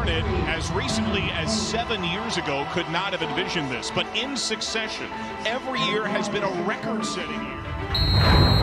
started as recently as 7 years ago could not have envisioned this, but in succession, every year has been a record-setting year.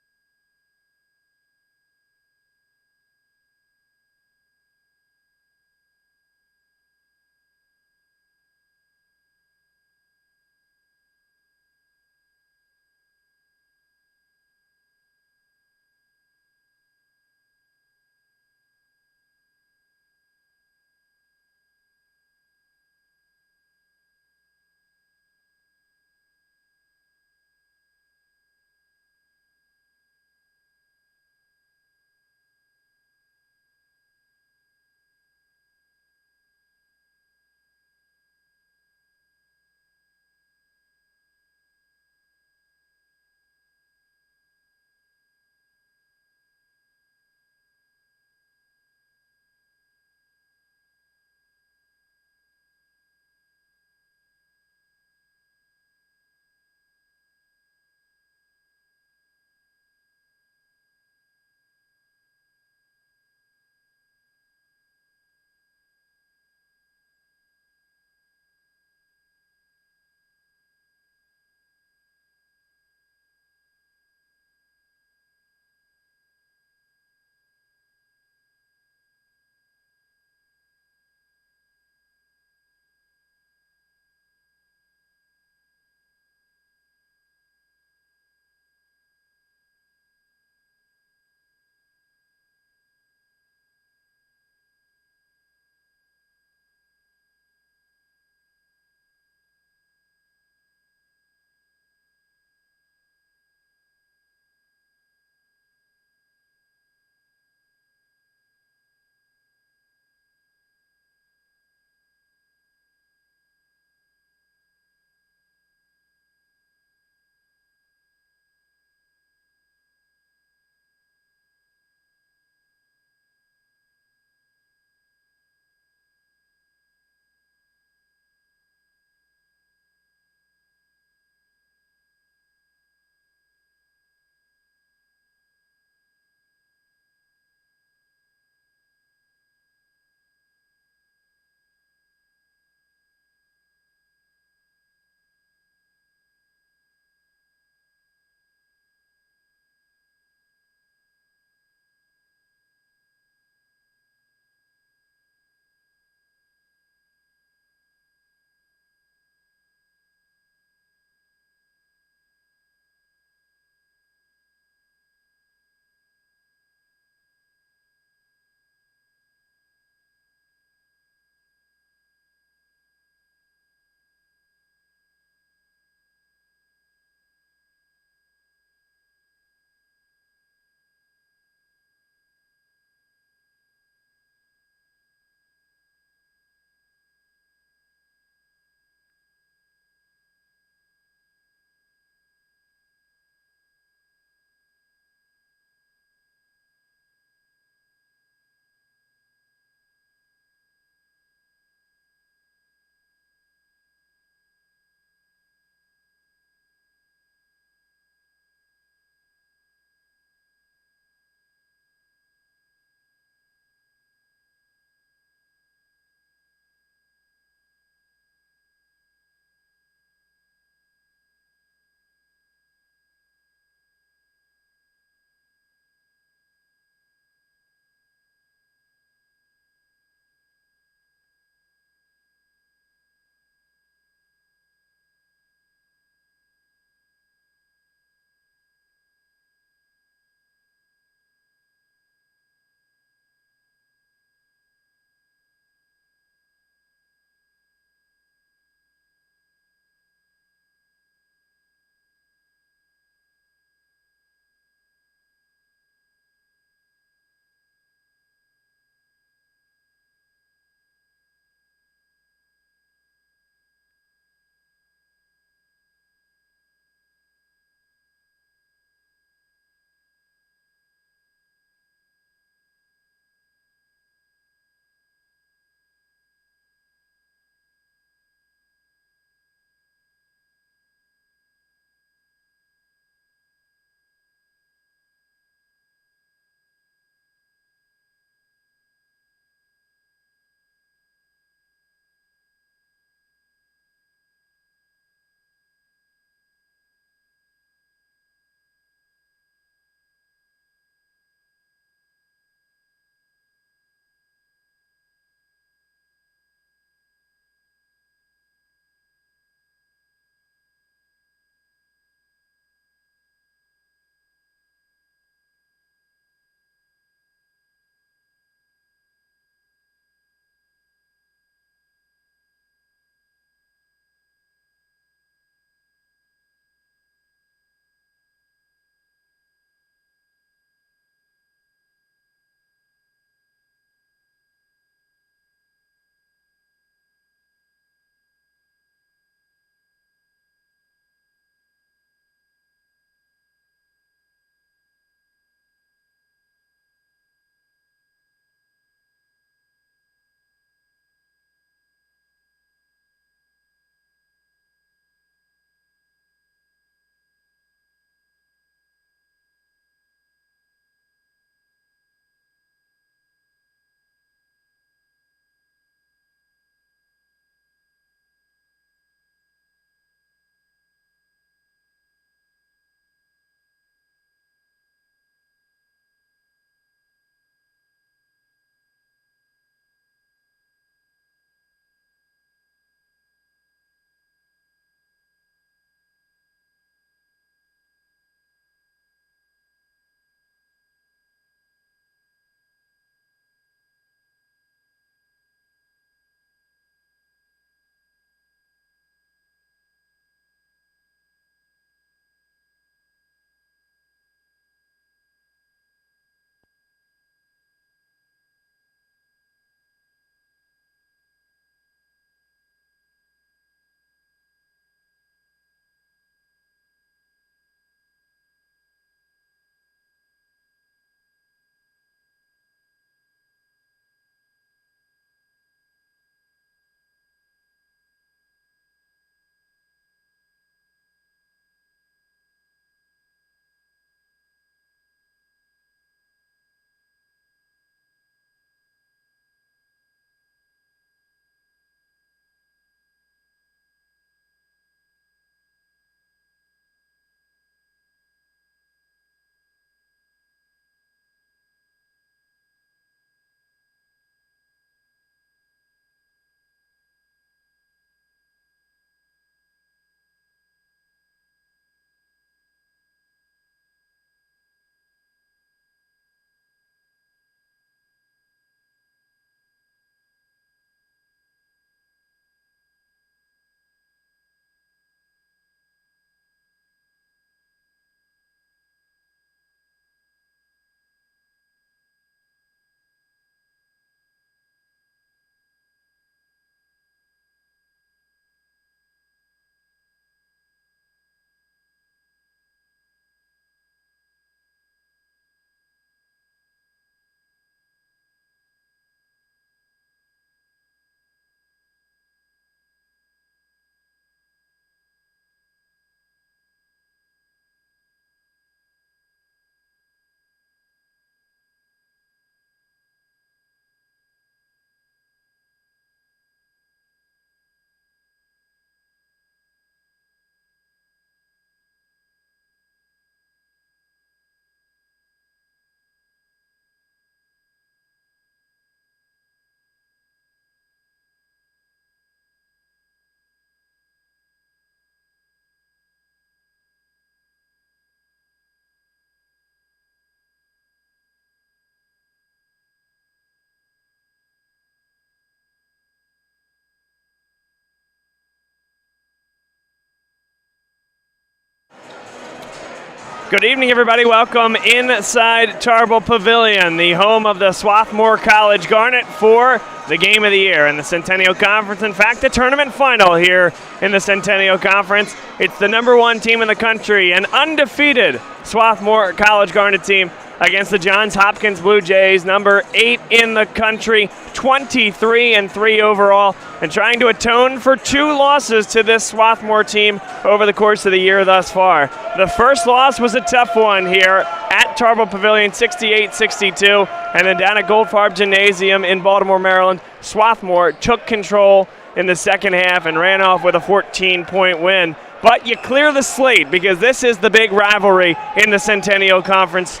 Good evening, everybody. Welcome inside Tarbell Pavilion, the home of the Swarthmore College Garnet for the game of the year in the Centennial Conference. In fact, the tournament final here in the Centennial Conference. It's the number one team in the country, an undefeated Swarthmore College Garnet team against the Johns Hopkins Blue Jays, number 8 in the country, 23-3 overall, and trying to atone for 2 losses to this Swarthmore team over the course of the year thus far. The first loss was a tough one here at Tarbell Pavilion, 68-62, and then down at Goldfarb Gymnasium in Baltimore, Maryland, Swarthmore took control in the second half and ran off with a 14-point win. But you clear the slate because this is the big rivalry in the Centennial Conference.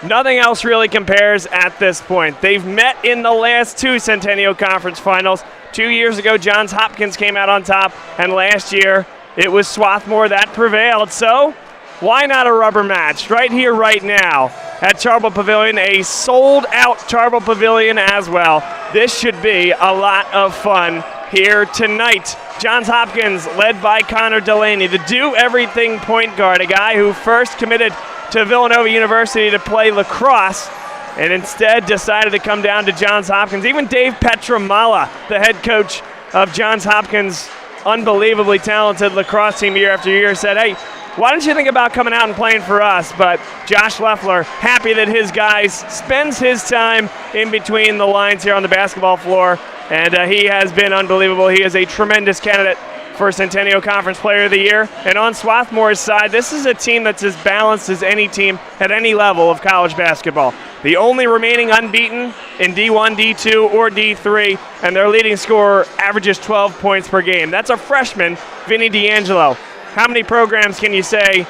Nothing else really compares at this point. They've met in the last 2 Centennial Conference finals. 2 years ago, Johns Hopkins came out on top, and last year it was Swarthmore that prevailed. So why not a rubber match right here, right now at Tarbell Pavilion, a sold-out Tarbell Pavilion as well. This should be a lot of fun here tonight. Johns Hopkins, led by Connor Delaney, the do-everything point guard, a guy who first committed to Villanova University to play lacrosse and instead decided to come down to Johns Hopkins. Even Dave Petramala, the head coach of Johns Hopkins' unbelievably talented lacrosse team year after year, said, hey, why don't you think about coming out and playing for us? But Josh Leffler, happy that his guys spends his time in between the lines here on the basketball floor, and he has been unbelievable. He is a tremendous candidate for Centennial Conference Player of the Year. And on Swarthmore's side, this is a team that's as balanced as any team at any level of college basketball. The only remaining unbeaten in D1, D2, or D3, and their leading scorer averages 12 points per game. That's a freshman, Vinny D'Angelo. How many programs can you say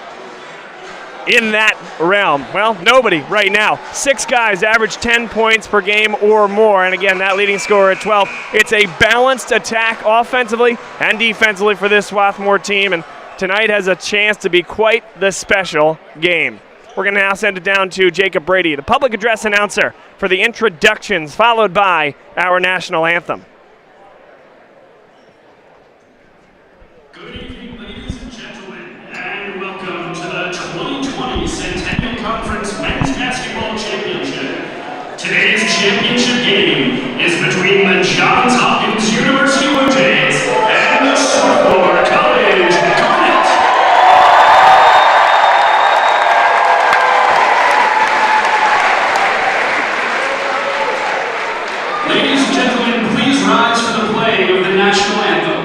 in that realm? Well, nobody right now. 6 guys average 10 points per game or more, and again, that leading scorer at 12. It's a balanced attack offensively and defensively for this Swarthmore team, and tonight has a chance to be quite the special game. We're going to now send it down to Jacob Brady, the public address announcer, for the introductions, followed by our national anthem. Good evening, ladies and gentlemen, and welcome to the 2020 Centennial Conference Men's Basketball Championship. Today's championship game is between the Johns Hopkins University Blue Jays and the Swarthmore College Garnet. Ladies and gentlemen, please rise for the playing of the national anthem.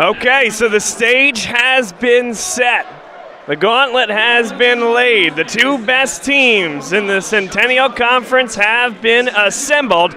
Okay, so the stage has been set. The gauntlet has been laid. The two best teams in the Centennial Conference have been assembled.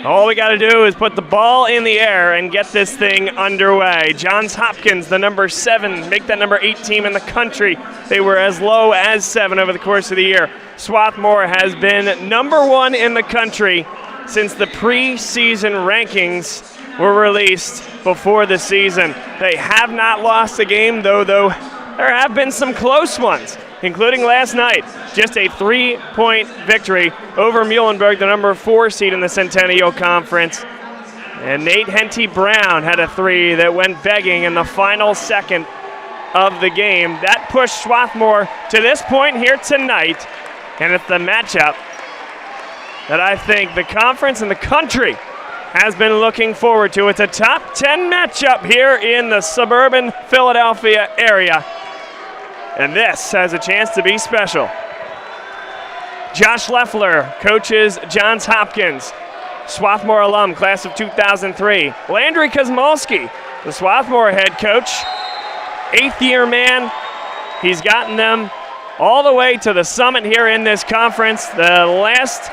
All we got to do is put the ball in the air and get this thing underway. Johns Hopkins, the number 7, make that number 8 team in the country. They were as low as 7 over the course of the year. Swarthmore has been number 1 in the country since the preseason rankings were released before the season. They have not lost a game, though there have been some close ones, including last night. Just a 3-point victory over Muhlenberg, the number 4 seed in the Centennial Conference. And Nate Henty-Brown had a 3 that went begging in the final second of the game. That pushed Swarthmore to this point here tonight, and it's the matchup that I think the conference and the country has been looking forward to. It's a top 10 matchup here in the suburban Philadelphia area, and this has a chance to be special. Josh Leffler coaches Johns Hopkins, Swarthmore alum, class of 2003. Landry Kosmolski, the Swarthmore head coach, 8th-year man. He's gotten them all the way to the summit here in this conference. The last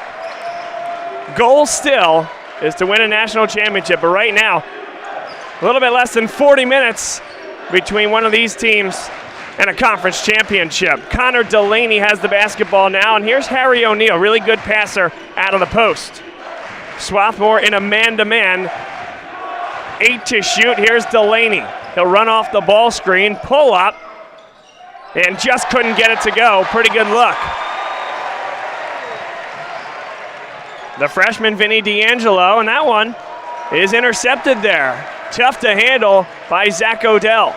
goal still is to win a national championship, but right now, a little bit less than 40 minutes between one of these teams and a conference championship. Connor Delaney has the basketball now, and here's Harry O'Neill, really good passer out of the post. Swarthmore in a man-to-man, 8 to shoot. Here's Delaney. He'll run off the ball screen, pull up, and just couldn't get it to go. Pretty good look. The freshman Vinny D'Angelo, and that one is intercepted there. Tough to handle by Zach Odell.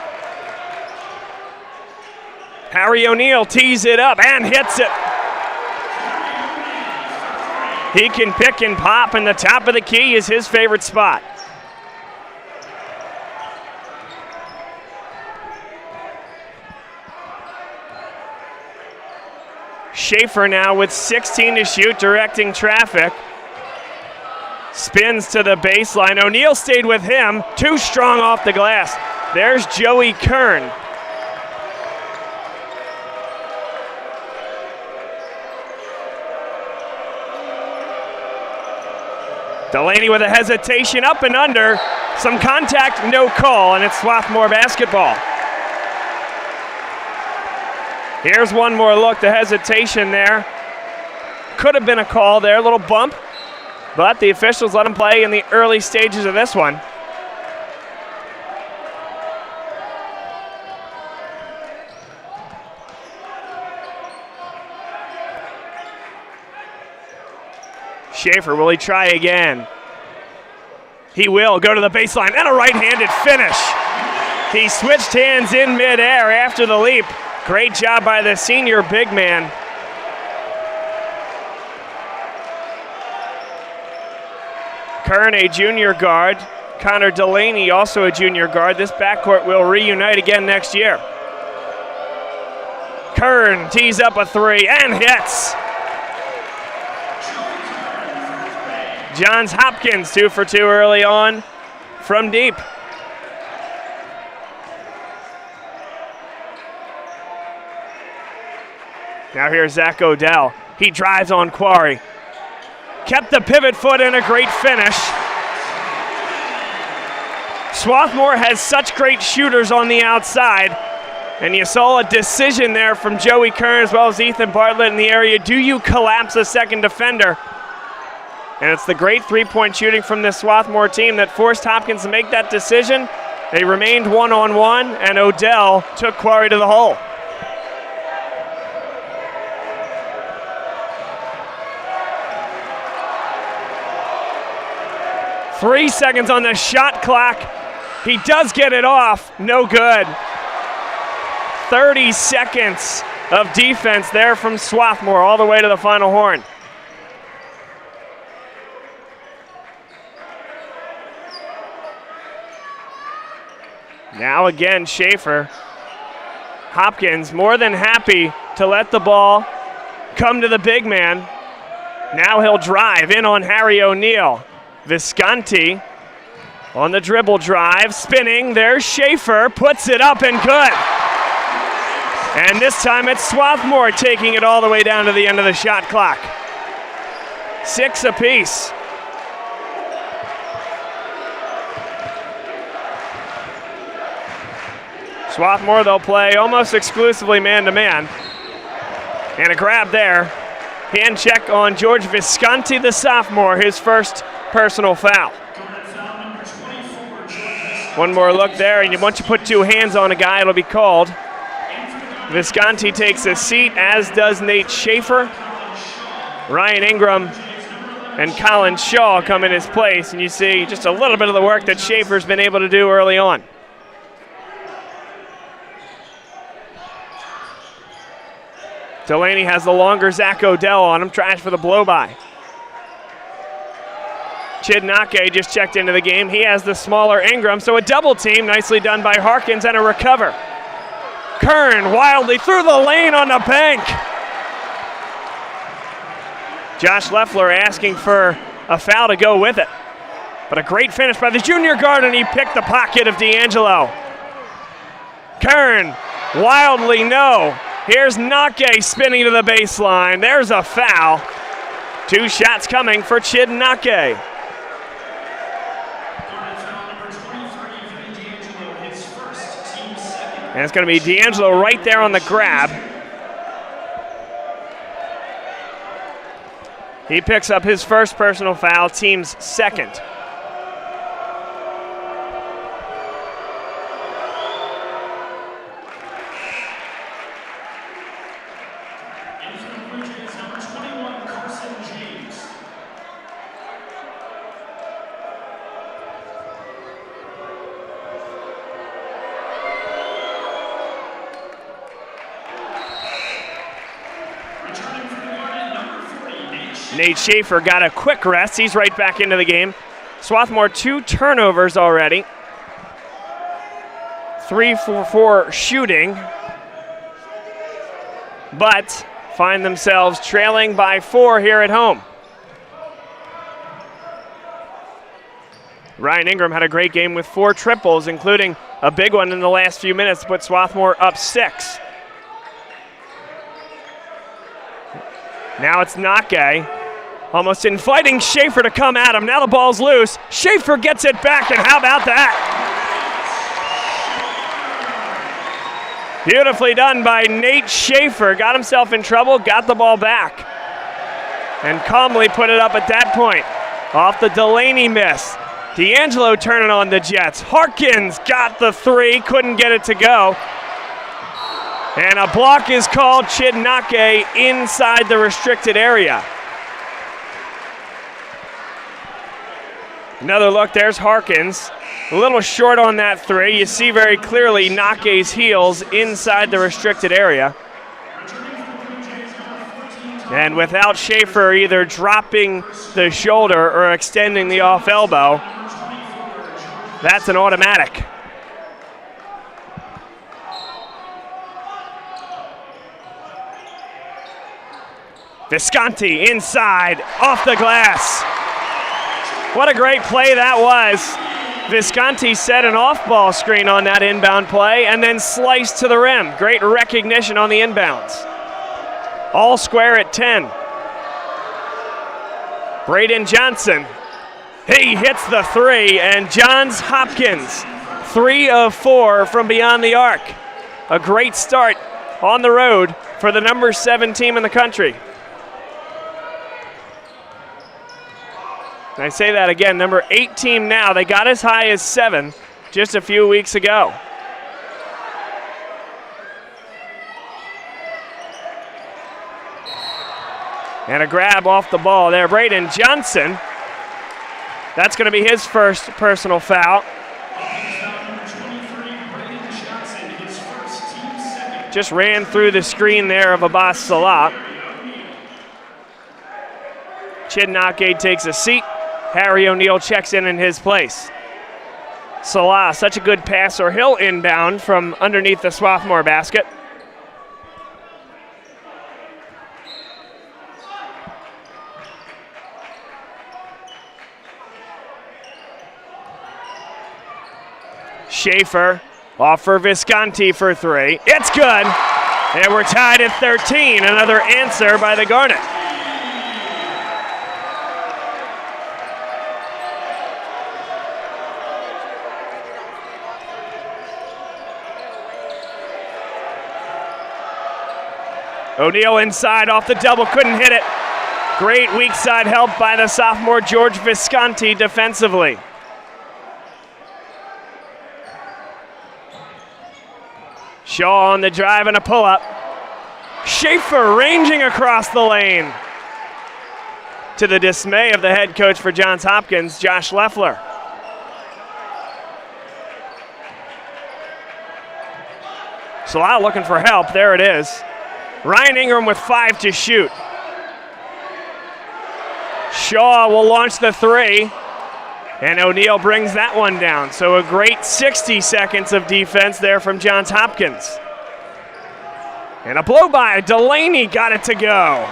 Harry O'Neill tees it up and hits it. He can pick and pop, and the top of the key is his favorite spot. Schaefer now with 16 to shoot, directing traffic. Spins to the baseline. O'Neill stayed with him. Too strong off the glass. There's Joey Kern. Delaney with a hesitation, up and under. Some contact, no call, and it's Swarthmore basketball. Here's one more look, the hesitation there. Could have been a call there, a little bump, but the officials let him play in the early stages of this one. Schaefer, will he try again? He will go to the baseline and a right-handed finish. He switched hands in midair after the leap. Great job by the senior big man. Kern, a junior guard. Connor Delaney, also a junior guard. This backcourt will reunite again next year. Kern tees up a 3 and hits. Johns Hopkins 2 for 2 early on from deep. Now here's Zach Odell. He drives on Quarry. Kept the pivot foot and a great finish. Swarthmore has such great shooters on the outside, and you saw a decision there from Joey Kern as well as Ethan Bartlett in the area. Do you collapse a second defender? And it's the great three-point shooting from this Swarthmore team that forced Hopkins to make that decision. They remained one-on-one, and Odell took Quarry to the hole. Three seconds on the shot clock. He does get it off. No good. 30 seconds of defense there from Swarthmore all the way to the final horn. Now again, Schaefer. Hopkins more than happy to let the ball come to the big man. Now he'll drive in on Harry O'Neill. Visconti On the dribble drive, spinning, there's Schaefer, puts it up and good. And this time it's Swarthmore taking it all the way down to the end of the shot clock. 6 apiece. Swarthmore, they'll play almost exclusively man-to-man. And a grab there. Hand check on George Visconti, the sophomore, his first personal foul. One more look there, and once you put 2 hands on a guy, it'll be called. Visconti takes a seat, as does Nate Schaefer. Ryan Ingram and Colin Shaw come in his place, and you see just a little bit of the work that Schaefer's been able to do early on. Delaney has the longer Zach Odell on him, tries for the blow-by. Chidnake just checked into the game. He has the smaller Ingram, so a double team, nicely done by Harkins, and a recover. Kern wildly through the lane on the bank. Josh Leffler asking for a foul to go with it. But a great finish by the junior guard, and he picked the pocket of D'Angelo. Kern wildly no. Here's Nake spinning to the baseline. There's a foul. 2 shots coming for Chidnake. And it's going to be D'Angelo right there on the grab. He picks up his first personal foul, team's second. Nate Schaefer got a quick rest. He's right back into the game. Swarthmore 2 turnovers already. 3 for 4 shooting. But find themselves trailing by 4 here at home. Ryan Ingram had a great game with 4 triples, including a big one in the last few minutes to put Swarthmore up 6. Now it's Nake. Almost inviting Schaefer to come at him. Now the ball's loose. Schaefer gets it back, and how about that? Beautifully done by Nate Schaefer. Got himself in trouble, got the ball back, and calmly put it up at that point. Off the Delaney miss. D'Angelo turning on the Jets. Harkins got the 3, couldn't get it to go. And a block is called. Chidnake inside the restricted area. Another look, there's Harkins. A little short on that 3. You see very clearly Nake's heels inside the restricted area. And without Schaefer either dropping the shoulder or extending the off elbow, that's an automatic. Visconti inside, off the glass. What a great play that was. Visconti set an off-ball screen on that inbound play and then sliced to the rim. Great recognition on the inbounds. All square at 10. Braden Johnson. He hits the 3, and Johns Hopkins, 3 of 4 from beyond the arc. A great start on the road for the number 7 team in the country. And I say that again, number 8 team now. They got as high as 7 just a few weeks ago. And a grab off the ball there. Braden Johnson. That's going to be his first personal foul. Just ran through the screen there of Abbas Salah. Chidnake takes a seat. Harry O'Neal checks in his place. Salah, such a good passer. He'll inbound from underneath the Swarthmore basket. Schaefer off for Visconti for three. It's good. And we're tied at 13. Another answer by the Garnet. O'Neal inside off the double, couldn't hit it. Great weak side help by the sophomore George Visconti defensively. Shaw on the drive and a pull-up. Schaefer ranging across the lane. To the dismay of the head coach for Johns Hopkins, Josh Leffler. Salah looking for help, there it is. Ryan Ingram with 5 to shoot. Shaw will launch the three, and O'Neal brings that one down. So a great 60 seconds of defense there from Johns Hopkins. And a blow by, Delaney got it to go.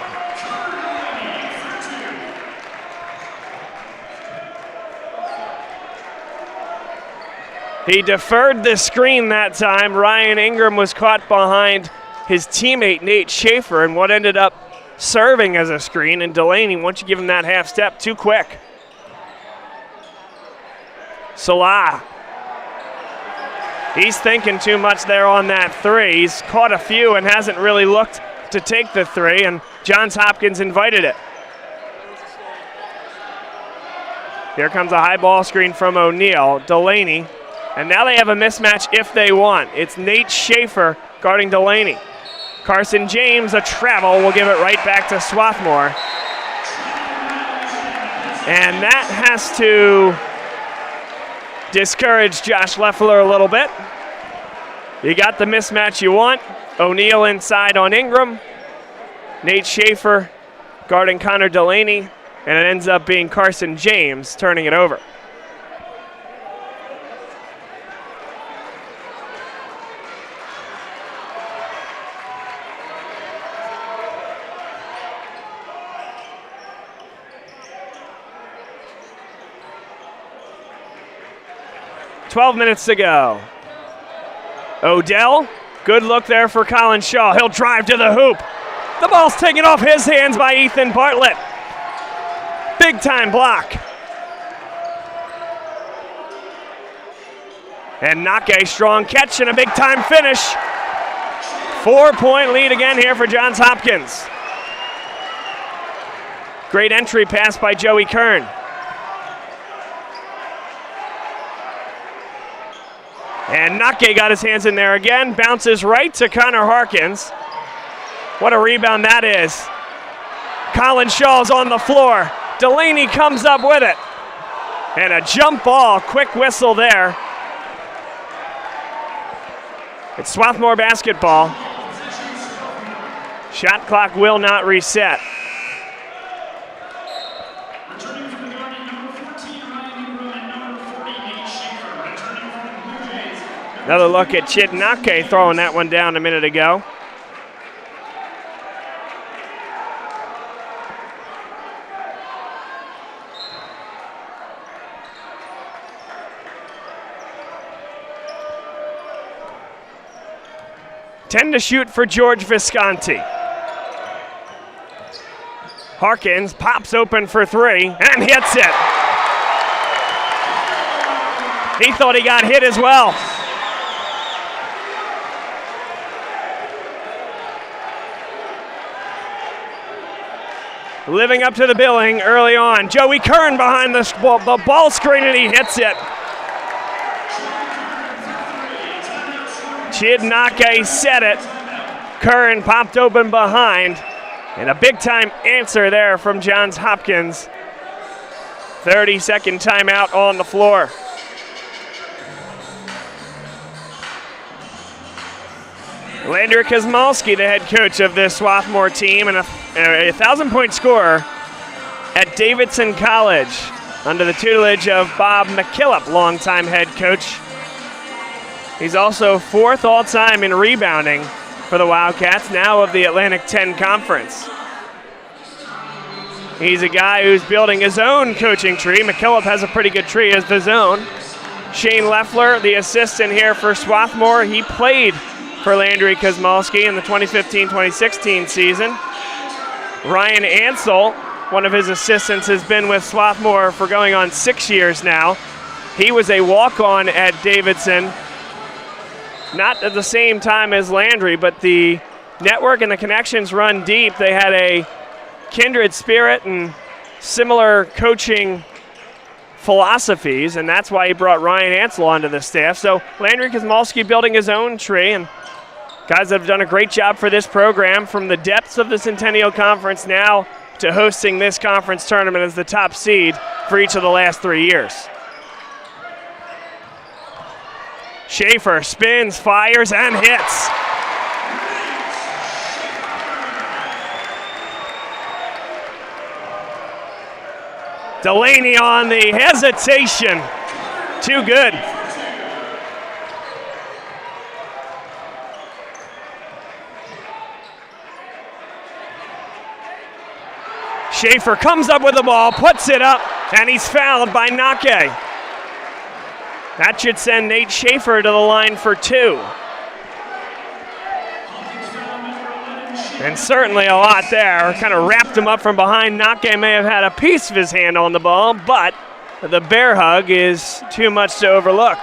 He deferred the screen that time. Ryan Ingram was caught behind his teammate Nate Schaefer and what ended up serving as a screen, and Delaney, once you give him that half step, too quick. Salah. He's thinking too much there on that three. He's caught a few and hasn't really looked to take the three, and Johns Hopkins invited it. Here comes a high ball screen from O'Neal. Delaney. And now they have a mismatch if they want. It's Nate Schaefer guarding Delaney. Carson James, a travel, will give it right back to Swarthmore. And that has to discourage Josh Leffler a little bit. You got the mismatch you want. O'Neal inside on Ingram. Nate Schaefer guarding Connor Delaney. And it ends up being Carson James turning it over. .12 minutes to go. Odell, good look there for Colin Shaw. He'll drive to the hoop. The ball's taken off his hands by Ethan Bartlett. Big time block. And Nake, strong catch and a big time finish. 4-point lead again here for Johns Hopkins. Great entry pass by Joey Kern. And Nake got his hands in there again, bounces right to Connor Harkins. What a rebound that is. Colin Shaw's on the floor. Delaney comes up with it. And a jump ball, quick whistle there. It's Swarthmore basketball. Shot clock will not reset. Another look at Chid Nake throwing that one down a minute ago. Ten to shoot for George Visconti. Harkins pops open for three and hits it. He thought he got hit as well. Living up to the billing early on. Joey Kern behind the ball screen, and he hits it. Chid Nake set it. Kern popped open behind. And a big-time answer there from Johns Hopkins. 30-second timeout on the floor. Landry Kosmalski, the head coach of this Swarthmore team, and a 1,000-point scorer at Davidson College under the tutelage of Bob McKillop, longtime head coach. He's also fourth all-time in rebounding for the Wildcats, now of the Atlantic 10 Conference. He's a guy who's building his own coaching tree. McKillop has a pretty good tree as his own. Shane Leffler, the assistant here for Swarthmore. He played for Landry Kosmalski in the 2015-2016 season. Ryan Ansel, one of his assistants, has been with Swarthmore for going on 6 years now. He was a walk-on at Davidson, not at the same time as Landry, but the network and the connections run deep. They had a kindred spirit and similar coaching philosophies, and that's why he brought Ryan Ansel onto the staff. So Landry Kosmalski building his own tree, and guys that have done a great job for this program from the depths of the Centennial Conference now to hosting this conference tournament as the top seed for each of the last 3 years. Schaefer spins, fires, and hits. Delaney on the hesitation. Too good. Schaefer comes up with the ball, puts it up, and he's fouled by Nake. That should send Nate Schaefer to the line for 2. And certainly a lot there. Kind of wrapped him up from behind. Nake may have had a piece of his hand on the ball, but the bear hug is too much to overlook.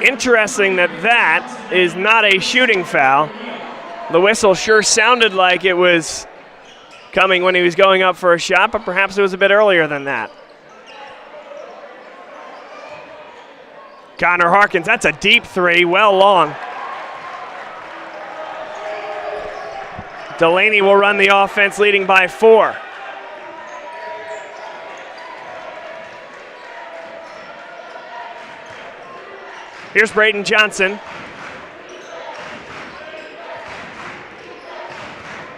Interesting that is not a shooting foul. The whistle sure sounded like it was coming when he was going up for a shot, but perhaps it was a bit earlier than that. Connor Harkins, that's a deep 3, well long. Delaney will run the offense, leading by 4. Here's Braden Johnson.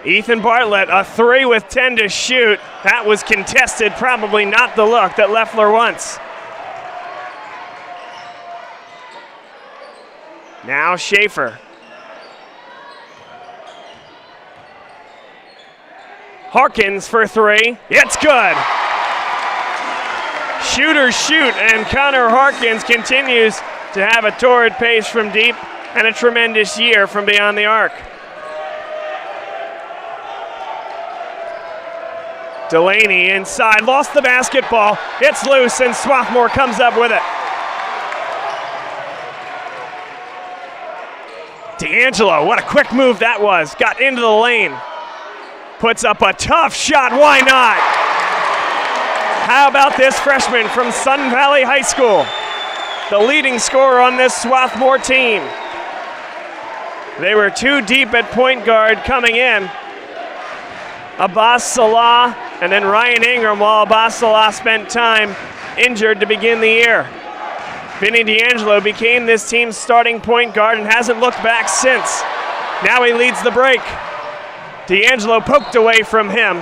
Ethan Bartlett, a 3 with 10 to shoot. That was contested, probably not the look that Leffler wants. Now Schaefer. Harkins for 3. It's good. Shooters shoot, and Connor Harkins continues to have a torrid pace from deep and a tremendous year from beyond the arc. Delaney inside, lost the basketball. It's loose, and Swarthmore comes up with it. D'Angelo, what a quick move that was. Got into the lane. Puts up a tough shot, why not? How about this freshman from Sun Valley High School? The leading scorer on this Swarthmore team. They were 2 deep at point guard coming in. Abbas Salah and then Ryan Ingram, while Abbas Salah spent time injured to begin the year. Vinny D'Angelo became this team's starting point guard and hasn't looked back since. Now he leads the break. D'Angelo poked away from him,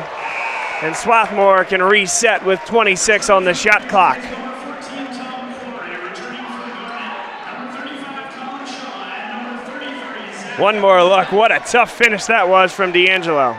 and Swarthmore can reset with 26 on the shot clock. One more look. What a tough finish that was from D'Angelo.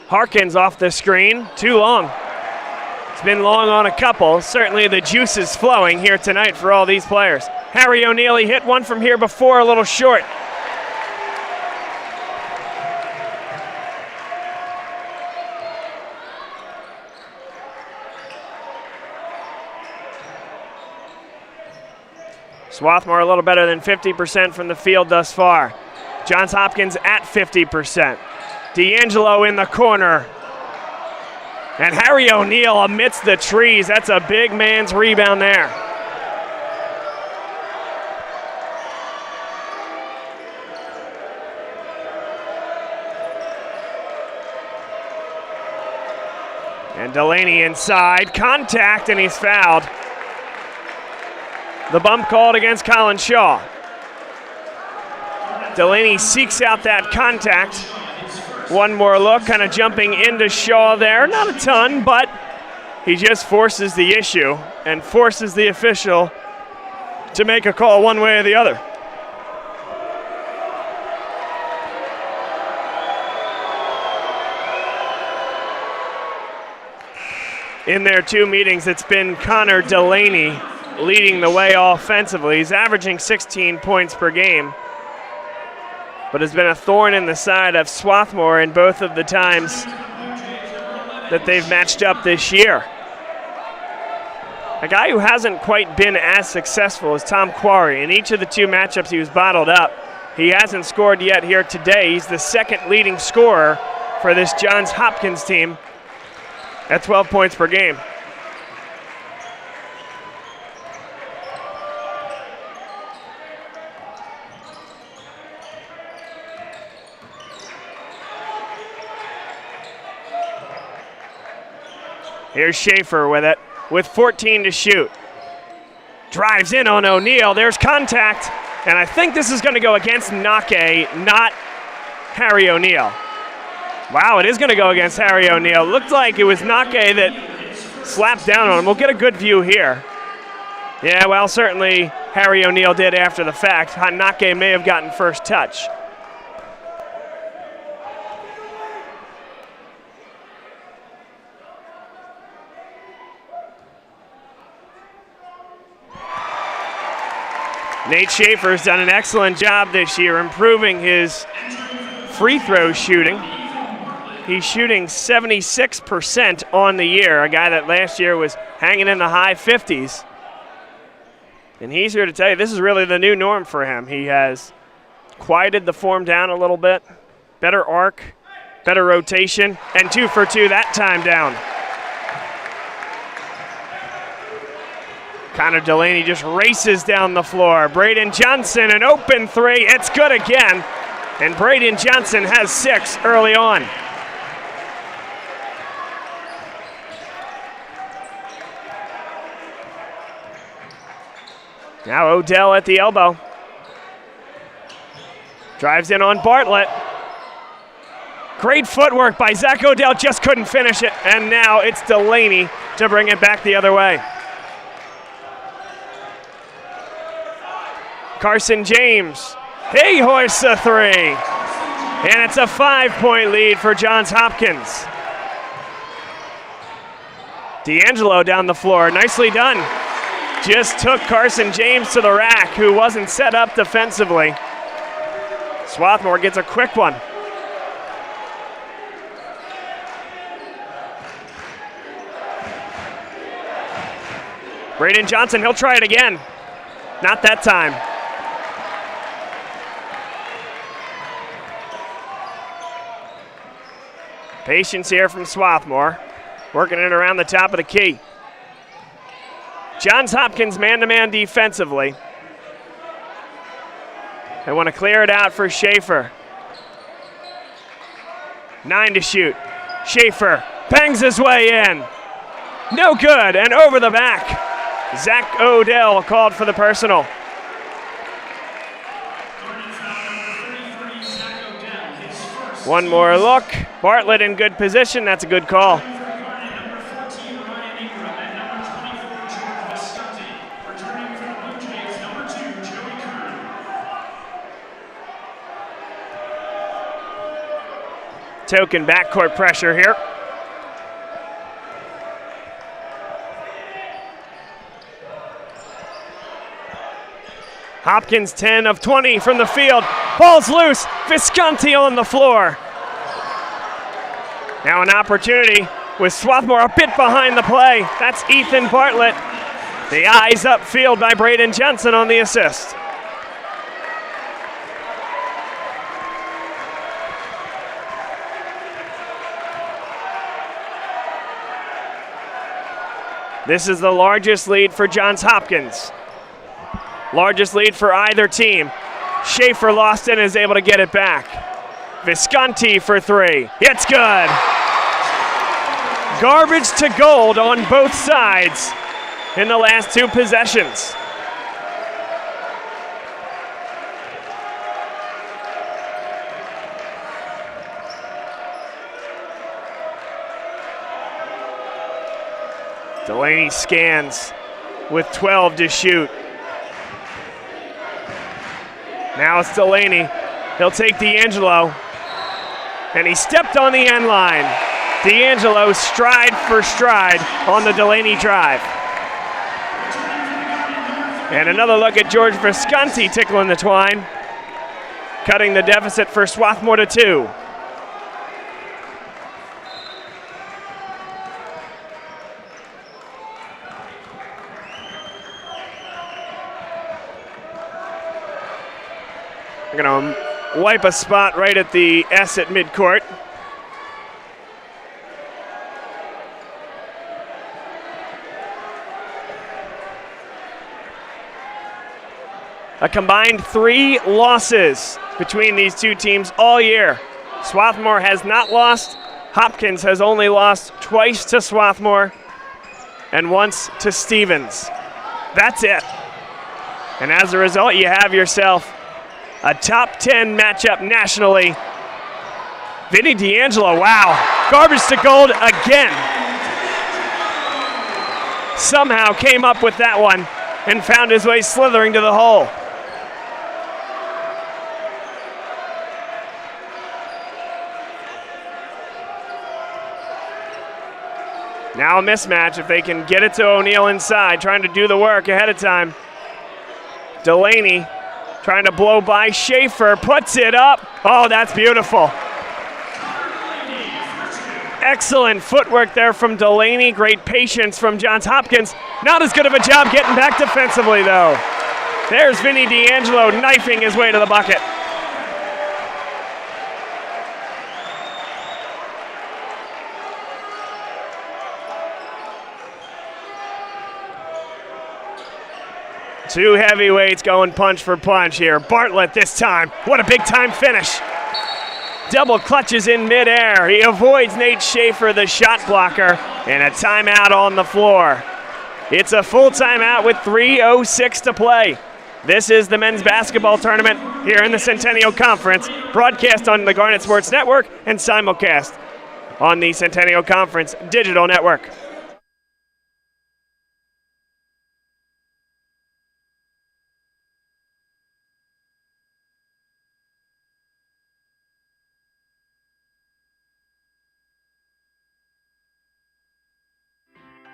Harkins off the screen, too long. It's been long on a couple. Certainly the juice is flowing here tonight for all these players. Harry O'Neill, he hit one from here before, a little short. Swarthmore a little better than 50% from the field thus far. Johns Hopkins at 50%. D'Angelo in the corner. And Harry O'Neill amidst the trees. That's a big man's rebound there. And Delaney inside, contact, and he's fouled. The bump called against Colin Shaw. Delaney seeks out that contact. One more look, kind of jumping into Shaw there. Not a ton, but he just forces the issue and forces the official to make a call one way or the other. In their two meetings, it's been Connor Delaney leading the way offensively. He's averaging 16 points per game, but has been a thorn in the side of Swarthmore in both of the times that they've matched up this year. A guy who hasn't quite been as successful as Tom Quarry. In each of the two matchups, he was bottled up. He hasn't scored yet here today. He's the second leading scorer for this Johns Hopkins team at 12 points per game. Here's Schaefer with it, with 14 to shoot. Drives in on O'Neal. There's contact, and I think this is going to go against Nake, not Harry O'Neal. Wow, it is going to go against Harry O'Neal. Looked like it was Nake that slapped down on him. We'll get a good view here. Yeah, well, certainly Harry O'Neal did after the fact. Nake may have gotten first touch. Nate Schaefer's done an excellent job this year improving his free throw shooting. He's shooting 76% on the year, a guy that last year was hanging in the high 50s. And he's here to tell you this is really the new norm for him. He has quieted the form down a little bit, better arc, better rotation, and 2 for 2 that time down. Connor Delaney just races down the floor. Braden Johnson, an open three. It's good again. And Braden Johnson has 6 early on. Now Odell at the elbow. Drives in on Bartlett. Great footwork by Zach Odell, just couldn't finish it. And now it's Delaney to bring it back the other way. Carson James, he hoists a 3. And it's a 5-point lead for Johns Hopkins. D'Angelo down the floor, nicely done. Just took Carson James to the rack, who wasn't set up defensively. Swarthmore gets a quick one. Braden Johnson, he'll try it again. Not that time. Patience here from Swarthmore, working it around the top of the key. Johns Hopkins man-to-man defensively. They want to clear it out for Schaefer. 9 to shoot. Schaefer bangs his way in. No good, and over the back. Zach Odell called for the personal. One more look. Bartlett in good position. That's a good call. Token backcourt pressure here. Hopkins 10 of 20 from the field. Ball's loose. Visconti on the floor. Now an opportunity with Swarthmore a bit behind the play. That's Ethan Bartlett. The eyes upfield by Braden Johnson on the assist. This is the largest lead for Johns Hopkins. Largest lead for either team. Schaefer lost it and is able to get it back. Visconti for 3. It's good. Garbage to gold on both sides in the last 2 possessions. Delaney scans with 12 to shoot. Now it's Delaney. He'll take D'Angelo. And he stepped on the end line. D'Angelo stride for stride on the Delaney drive. And another look at George Visconti tickling the twine, cutting the deficit for Swarthmore to 2. We're going to wipe a spot right at the S at midcourt. A combined 3 losses between these two teams all year. Swarthmore has not lost. Hopkins has only lost twice to Swarthmore and once to Stevens. That's it. And as a result, you have yourself a top 10 matchup nationally. Vinny D'Angelo, wow, garbage to gold again. Somehow came up with that one and found his way slithering to the hole. Now a mismatch if they can get it to O'Neal inside, trying to do the work ahead of time. Delaney trying to blow by Schaefer, puts it up. Oh, that's beautiful. Excellent footwork there from Delaney. Great patience from Johns Hopkins. Not as good of a job getting back defensively, though. There's Vinny D'Angelo knifing his way to the bucket. Two heavyweights going punch for punch here. Bartlett this time. What a big time finish. Double clutches in midair. He avoids Nate Schaefer, the shot blocker, and a timeout on the floor. It's a full timeout with 3:06 to play. This is the men's basketball tournament here in the Centennial Conference, broadcast on the Garnet Sports Network and simulcast on the Centennial Conference Digital Network.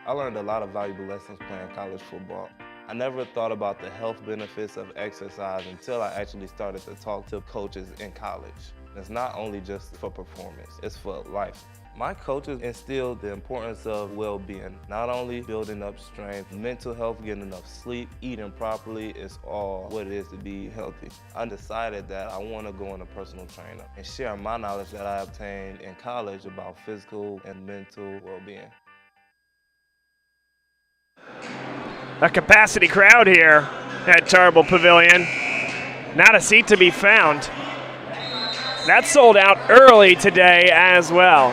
I learned a lot of valuable lessons playing college football. I never thought about the health benefits of exercise until I actually started to talk to coaches in college. It's not only just for performance, it's for life. My coaches instilled the importance of well-being, not only building up strength, mental health, getting enough sleep, eating properly is all what it is to be healthy. I decided that I want to go on a personal trainer and share my knowledge that I obtained in college about physical and mental well-being. A capacity crowd here at Tarbell Pavilion. Not a seat to be found. That sold out early today as well.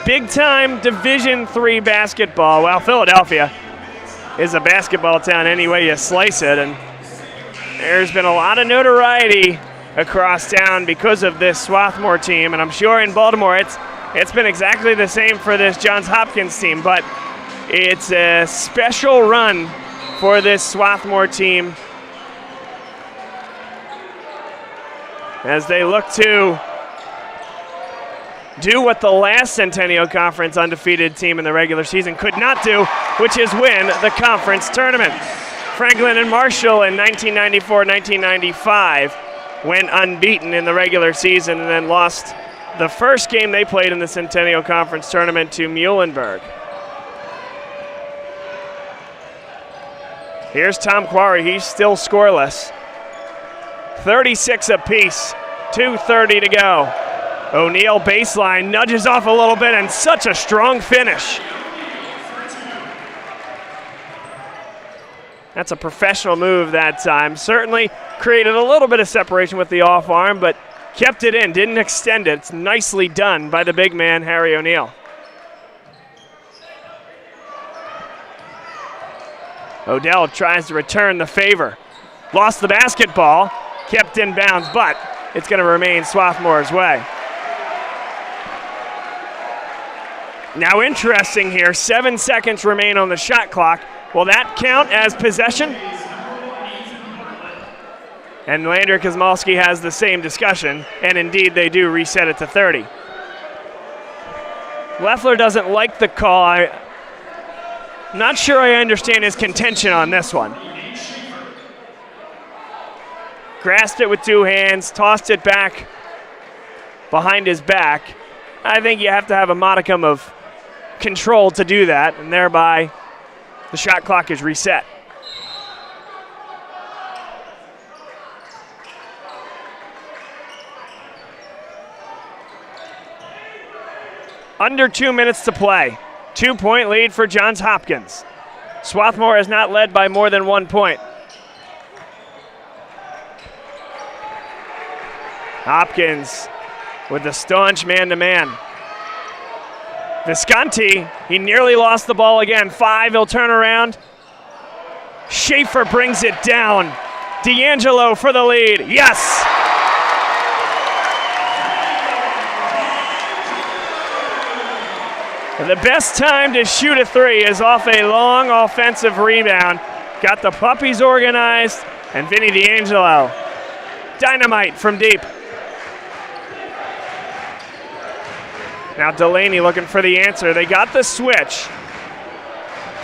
Big time Division III basketball. Well, Philadelphia is a basketball town any way you slice it, and there's been a lot of notoriety across town because of this Swarthmore team, and I'm sure in Baltimore it's been exactly the same for this Johns Hopkins team, but it's a special run for this Swarthmore team as they look to do what the last Centennial Conference undefeated team in the regular season could not do, which is win the conference tournament. Franklin and Marshall in 1994-1995 went unbeaten in the regular season and then lost the first game they played in the Centennial Conference tournament to Muhlenberg. Here's Tom Quarry, he's still scoreless. 36 apiece, 2:30 to go. O'Neal baseline, nudges off a little bit, and such a strong finish. That's a professional move that time. Certainly created a little bit of separation with the off arm, but kept it in, didn't extend it. It's nicely done by the big man, Harry O'Neal. Odell tries to return the favor. Lost the basketball, kept in bounds, but it's going to remain Swarthmore's way. Now interesting here, 7 seconds remain on the shot clock. Will that count as possession? And Landry Kosmalski has the same discussion, and indeed they do reset it to 30. Leffler doesn't like the call. I'm not sure I understand his contention on this one. Grasped it with 2 hands, tossed it back behind his back. I think you have to have a modicum of control to do that, and thereby the shot clock is reset. Under 2 minutes to play. 2-point lead for Johns Hopkins. Swarthmore has not led by more than 1 point. Hopkins with the staunch man-to-man. Visconti, he nearly lost the ball again. 5, he'll turn around. Schaefer brings it down. D'Angelo for the lead, yes! The best time to shoot a 3 is off a long offensive rebound. Got the puppies organized, and Vinny D'Angelo. Dynamite from deep. Now Delaney looking for the answer. They got the switch.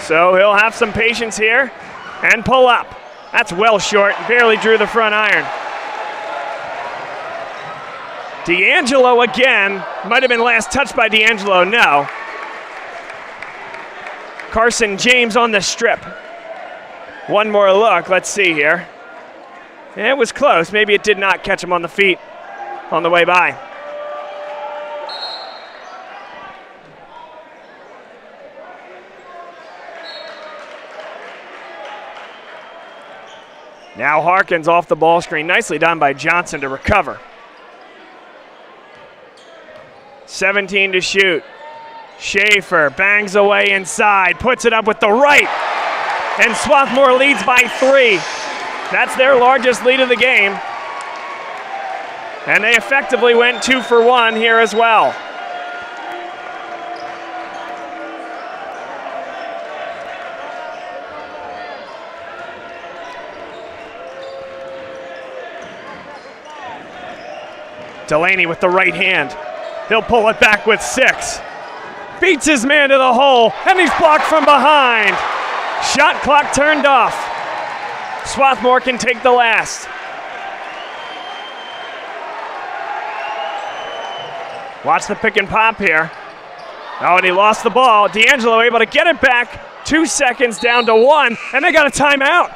So he'll have some patience here and pull up. That's well short, barely drew the front iron. D'Angelo again. Might have been last touched by D'Angelo, no. Carson James on the strip. One more look, let's see here. It was close, maybe it did not catch him on the feet on the way by. Now Harkins off the ball screen, nicely done by Johnson to recover. 17 to shoot. Schaefer bangs away inside, puts it up with the right, and Swarthmore leads by 3. That's their largest lead of the game. And they effectively went 2 for 1 here as well. Delaney with the right hand. He'll pull it back with 6. Beats his man to the hole, and he's blocked from behind. Shot clock turned off. Swarthmore can take the last. Watch the pick and pop here. Oh, and he lost the ball. D'Angelo able to get it back. 2 seconds down to 1, and they got a timeout.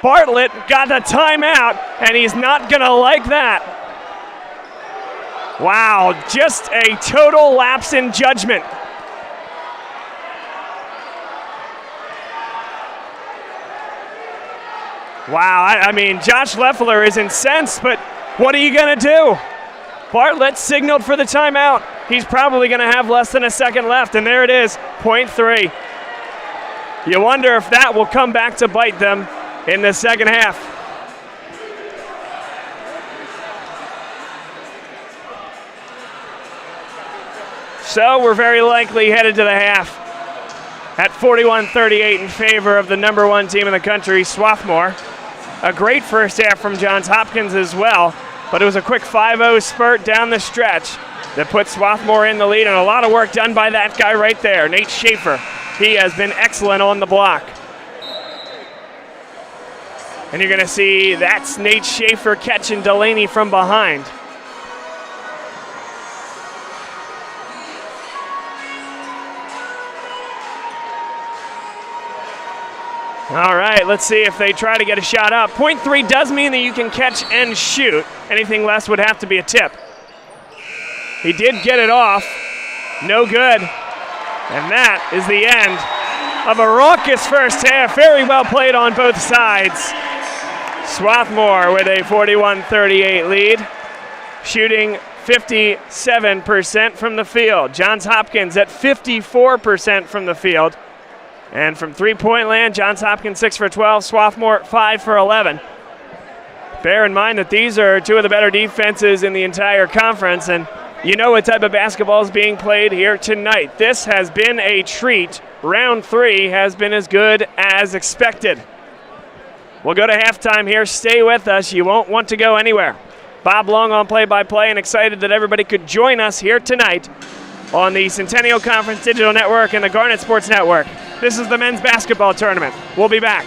Bartlett got the timeout, and he's not gonna like that. Wow, just a total lapse in judgment. Wow, I mean, Josh Leffler is incensed, but what are you going to do? Bartlett signaled for the timeout. He's probably going to have less than a second left, and there it is, point 3. You wonder if that will come back to bite them in the second half. So we're very likely headed to the half at 41-38 in favor of the number 1 team in the country, Swarthmore. A great first half from Johns Hopkins as well, but it was a quick 5-0 spurt down the stretch that put Swarthmore in the lead, and a lot of work done by that guy right there, Nate Schaefer. He has been excellent on the block. And you're going to see that's Nate Schaefer catching Delaney from behind. All right, let's see if they try to get a shot up. Point 3 does mean that you can catch and shoot. Anything less would have to be a tip. He did get it off. No good. And that is the end of a raucous first half. Very well played on both sides. Swarthmore with a 41-38 lead, shooting 57% from the field. Johns Hopkins at 54% from the field. And from three-point land, Johns Hopkins 6 for 12, Swarthmore 5 for 11. Bear in mind that these are two of the better defenses in the entire conference, and You know what type of basketball is being played here tonight. This has been a treat. Round 3 has been as good as expected. We'll go to halftime here. Stay with us. You won't want to go anywhere. Bob Long on play-by-play, and excited that everybody could join us here tonight on the Centennial Conference Digital Network and the Garnet Sports Network. This is the men's basketball tournament. We'll be back.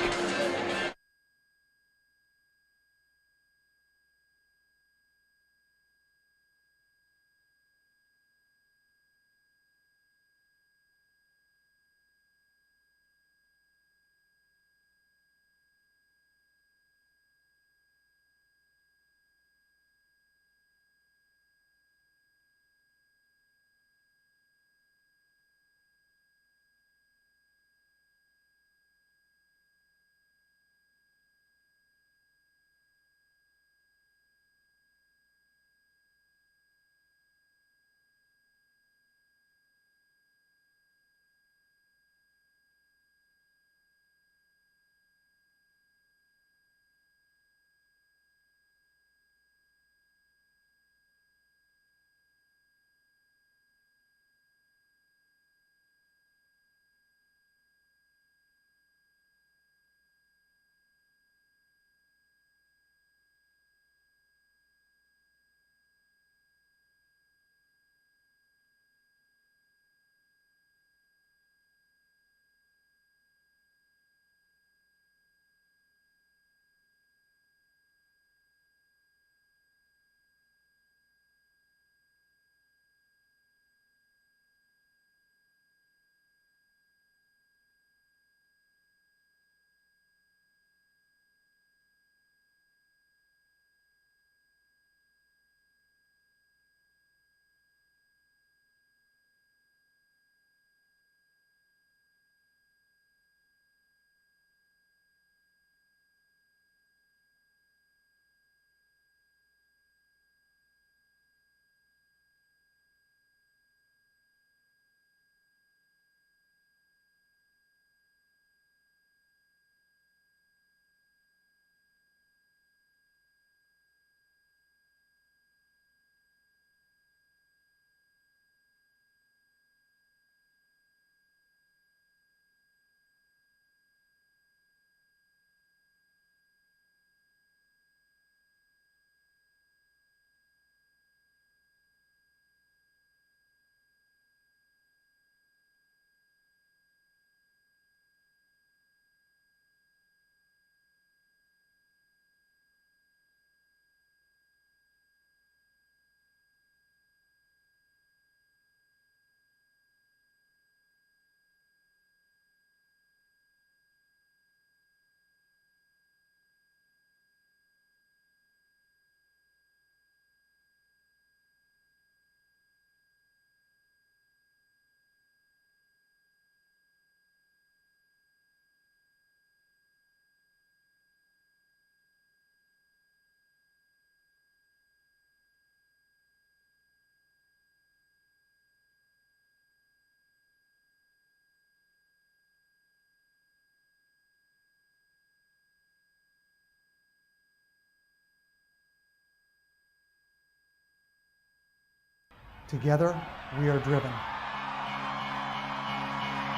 Together, we are driven.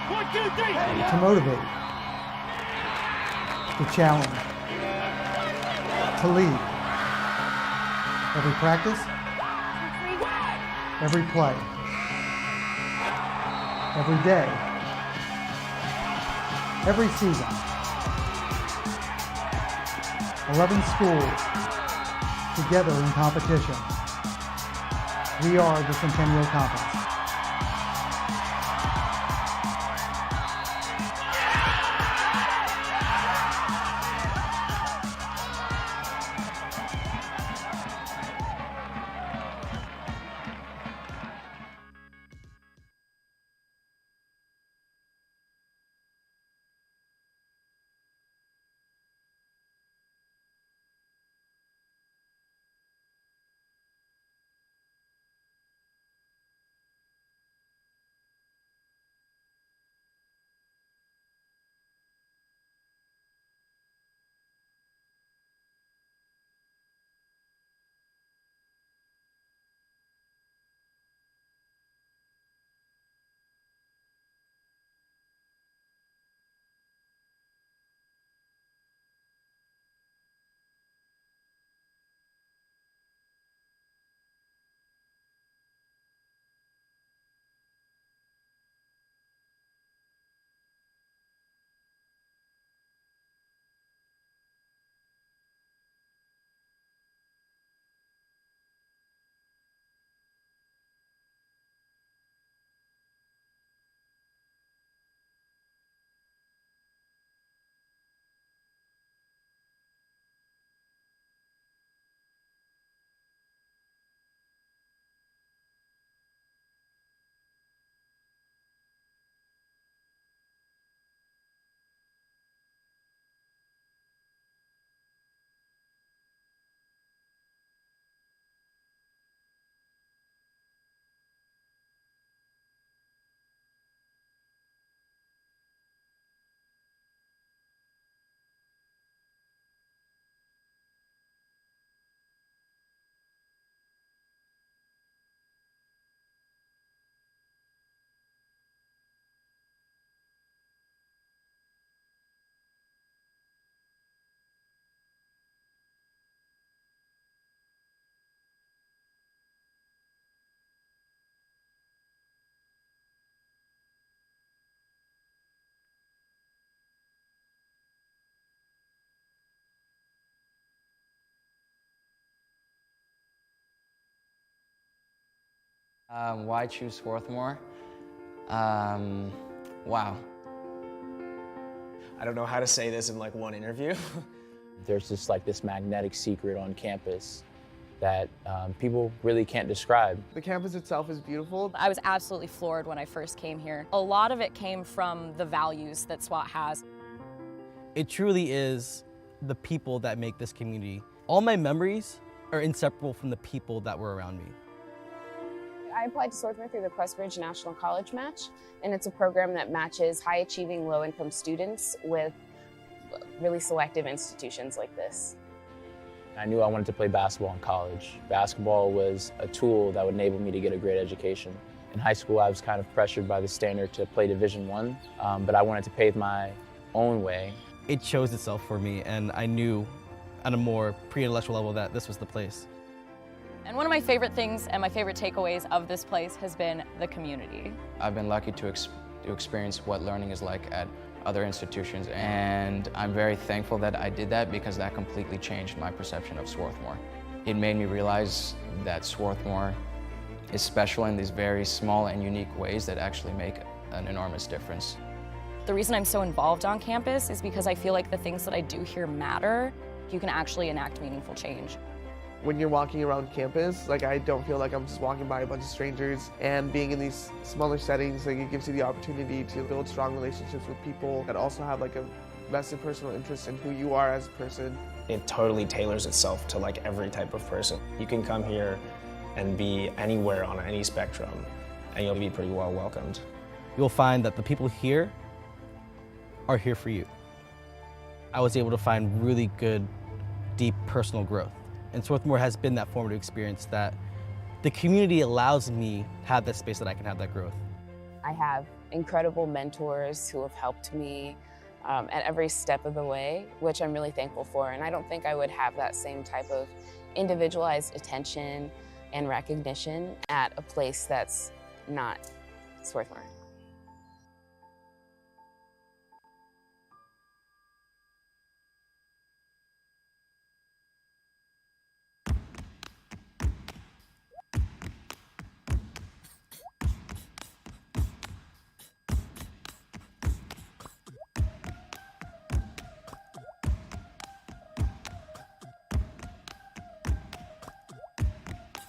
1, 2, 3. To motivate. To challenge. To lead. Every practice. Every play. Every day. Every season. 11 schools. Together in competition. We are the Centennial Conference. Why choose Swarthmore? Wow. I don't know how to say this in like one interview. There's just like this magnetic secret on campus that people really can't describe. The campus itself is beautiful. I was absolutely floored when I first came here. A lot of it came from the values that SWAT has. It truly is the people that make this community. All my memories are inseparable from the people that were around me. I applied to Swarthmore through the Pressbridge National College Match, and it's a program that matches high-achieving, low-income students with really selective institutions like this. I knew I wanted to play basketball in college. Basketball was a tool that would enable me to get a great education. In high school, I was kind of pressured by the standard to play Division I, but I wanted to pave my own way. It chose itself for me, and I knew at a more pre-intellectual level that this was the place. And one of my favorite things and my favorite takeaways of this place has been the community. I've been lucky to experience what learning is like at other institutions, and I'm very thankful that I did that because that completely changed my perception of Swarthmore. It made me realize that Swarthmore is special in these very small and unique ways that actually make an enormous difference. The reason I'm so involved on campus is because I feel like the things that I do here matter. You can actually enact meaningful change. When you're walking around campus, like I don't feel like I'm just walking by a bunch of strangers, and being in these smaller settings, like it gives you the opportunity to build strong relationships with people that also have like a vested personal interest in who you are as a person. It totally tailors itself to like every type of person. You can come here and be anywhere on any spectrum, and you'll be pretty well welcomed. You'll find that the people here are here for you. I was able to find really good, deep personal growth. And Swarthmore has been that formative experience that the community allows me to have that space that I can have that growth. I have incredible mentors who have helped me at every step of the way, which I'm really thankful for. And I don't think I would have that same type of individualized attention and recognition at a place that's not Swarthmore.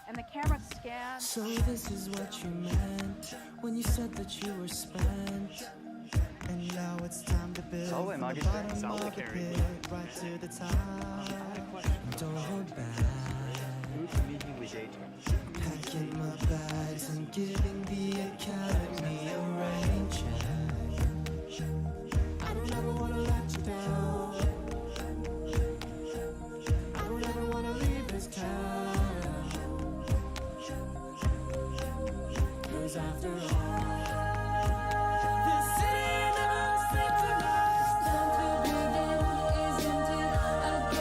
And the camera scans. So this is what you meant when you said that you were spent. And now it's time to build from the bottom of the pit right to the top. Don't hold back. Packing my bags and giving the academy a rain check. I don't ever wanna let you down. I don't ever wanna leave this town. 'Cause after all, this city never sleeps tonight. Time to begin, isn't it?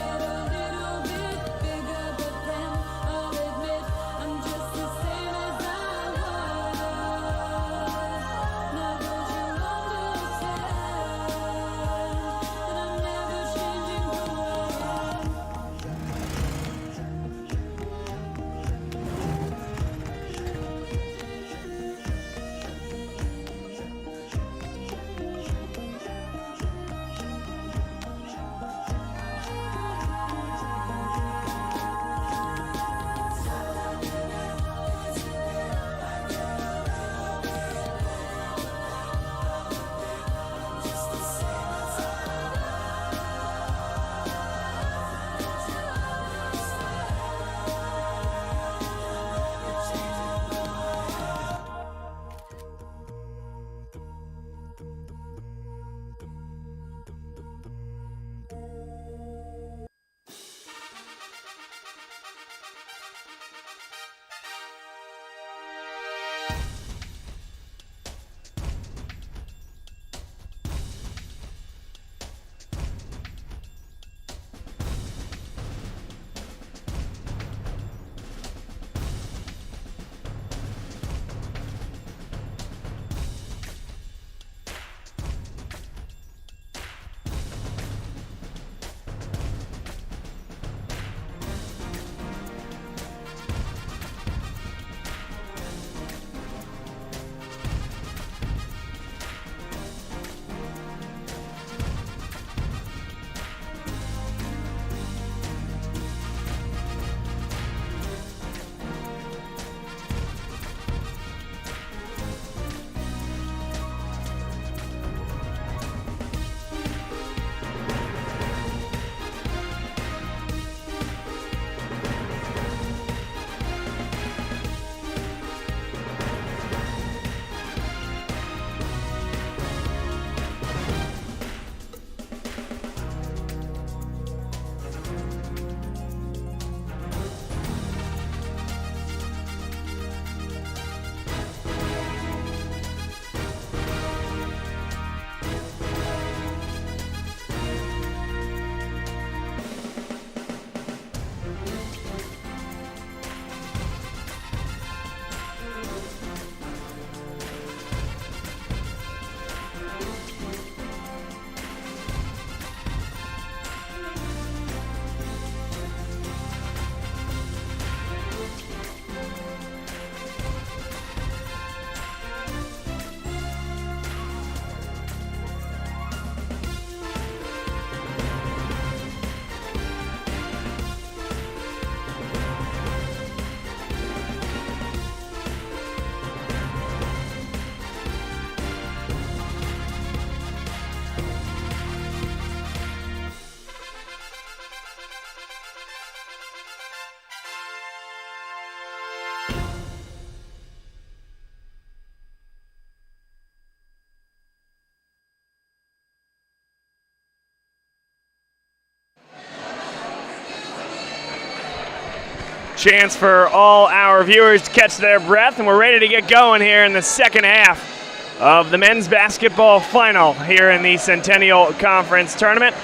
Chance for all our viewers to catch their breath, and we're ready to get going here in the second half of the men's basketball final here in the Centennial Conference Tournament.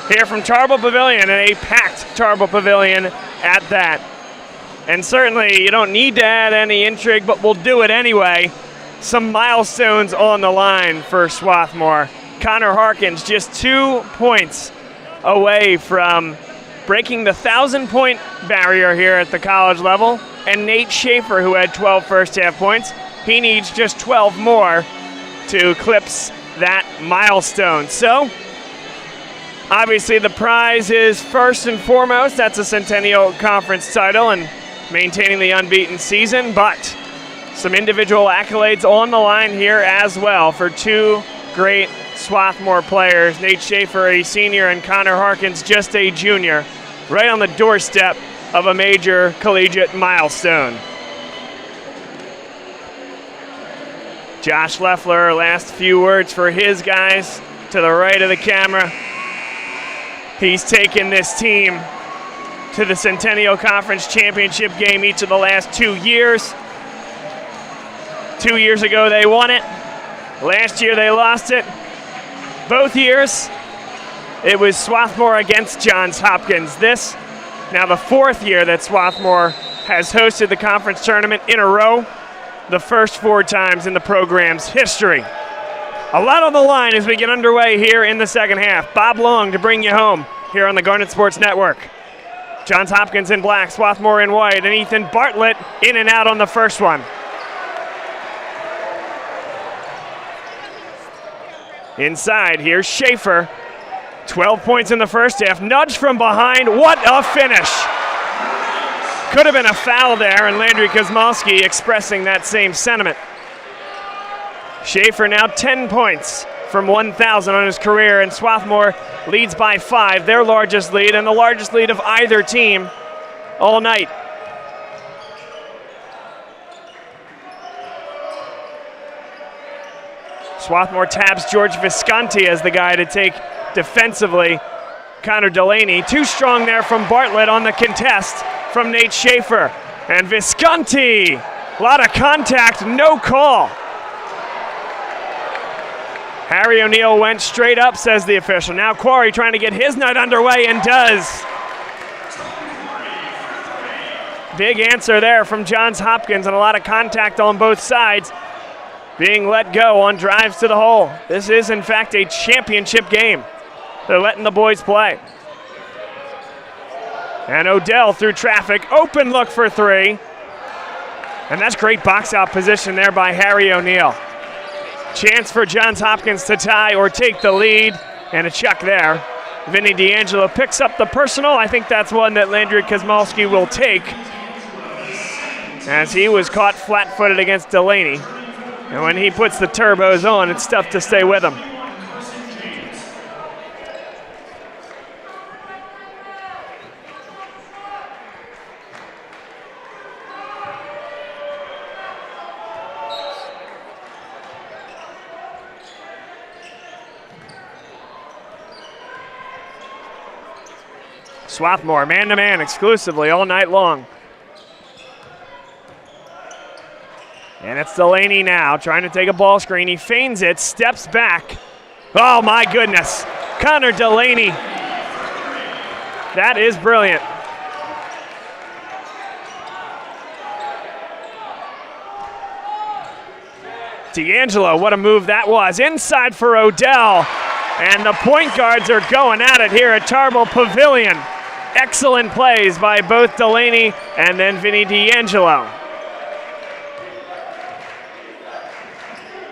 Here from Tarbell Pavilion, and a packed Tarbell Pavilion at that. And certainly you don't need to add any intrigue, but we'll do it anyway. Some milestones on the line for Swarthmore. Connor Hopkins just 2 points away from breaking the 1,000-point barrier here at the college level. And Nate Schaefer, who had 12 first-half points, he needs just 12 more to eclipse that milestone. So, obviously the prize is first and foremost, that's a Centennial Conference title and maintaining the unbeaten season, but some individual accolades on the line here as well for two great Swarthmore players. Nate Schaefer, a senior, and Connor Hopkins, just a junior, right on the doorstep of a major collegiate milestone. Josh Leffler, last few words for his guys to the right of the camera. He's taken this team to the Centennial Conference Championship game each of the last 2 years. 2 years ago they won it. Last year they lost it. Both years it was Swarthmore against Johns Hopkins. This now the fourth year that Swarthmore has hosted the conference tournament in a row, the first 4 times in the program's history. A lot on the line as we get underway here in the second half. Bob Long to bring you home here on the Garnet Sports Network. Johns Hopkins in black, Swarthmore in white, and Ethan Bartlett in and out on the first one. Inside, here's Schaefer. 12 points in the first half. Nudge from behind. What a finish. Could have been a foul there, and Landry Kosmalski expressing that same sentiment. Schaefer now 10 points from 1,000 on his career, and Swarthmore leads by 5, their largest lead, and the largest lead of either team all night. Swarthmore taps George Visconti as the guy to take defensively. Connor Delaney, too strong there from Bartlett on the contest from Nate Schaefer. And Visconti, a lot of contact, no call. Harry O'Neill went straight up, says the official. Now Quarry trying to get his night underway, and does. Big answer there from Johns Hopkins, and a lot of contact on both sides being let go on drives to the hole. This is, in fact, a championship game. They're letting the boys play. And Odell through traffic, open look for 3. And that's great box out position there by Harry O'Neill. Chance for Johns Hopkins to tie or take the lead, and a check there. Vinny D'Angelo picks up the personal. I think that's one that Landry Kosmalski will take, as he was caught flat-footed against Delaney. And when he puts the turbos on, it's tough to stay with him. Swarthmore, man-to-man exclusively all night long. And it's Delaney now, trying to take a ball screen. He feigns it, steps back. Oh, my goodness. Connor Delaney. That is brilliant. D'Angelo, what a move that was. Inside for Odell. And the point guards are going at it here at Tarbell Pavilion. Excellent plays by both Delaney and then Vinny D'Angelo.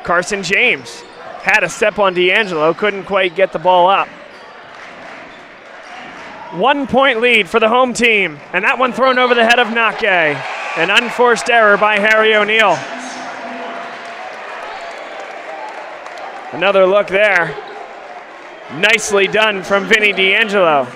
Carson James had a step on D'Angelo, couldn't quite get the ball up. 1 point lead for the home team, and that one thrown over the head of Nake. An unforced error by Harry O'Neill. Another look there. Nicely done from Vinny D'Angelo.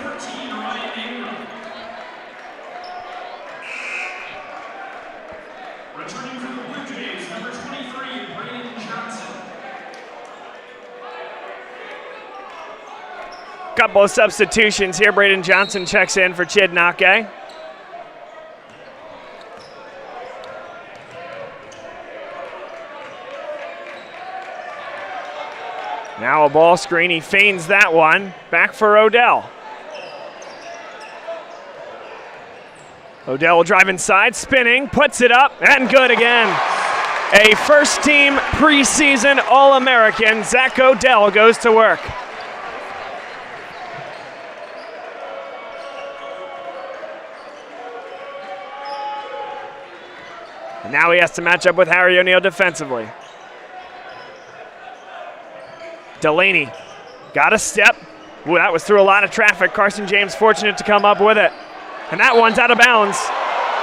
Couple of substitutions here. Braden Johnson checks in for Chid Nake. Now a ball screen, he feigns that one. Back for Odell. Odell will drive inside, spinning, puts it up, and good again. A first-team preseason All-American, Zach Odell, goes to work. And now he has to match up with Harry O'Neal defensively. Delaney got a step. Ooh, that was through a lot of traffic. Carson James fortunate to come up with it. And that one's out of bounds.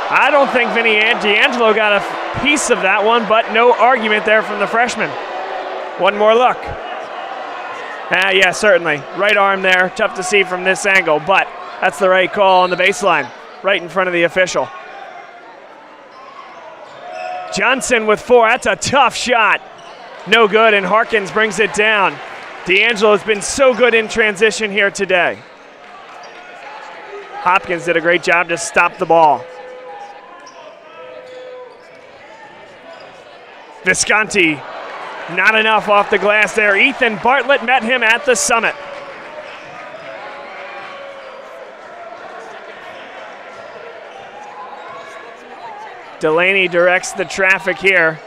I don't think Vinny D'Angelo got a piece of that one, but no argument there from the freshman. One more look. Yeah, certainly. Right arm there. Tough to see from this angle, but that's the right call on the baseline, right in front of the official. Johnson with 4. That's a tough shot. No good, and Hopkins brings it down. D'Angelo has been so good in transition here today. Hopkins did a great job to stop the ball. Visconti, not enough off the glass there. Ethan Bartlett met him at the summit. Delaney directs the traffic here.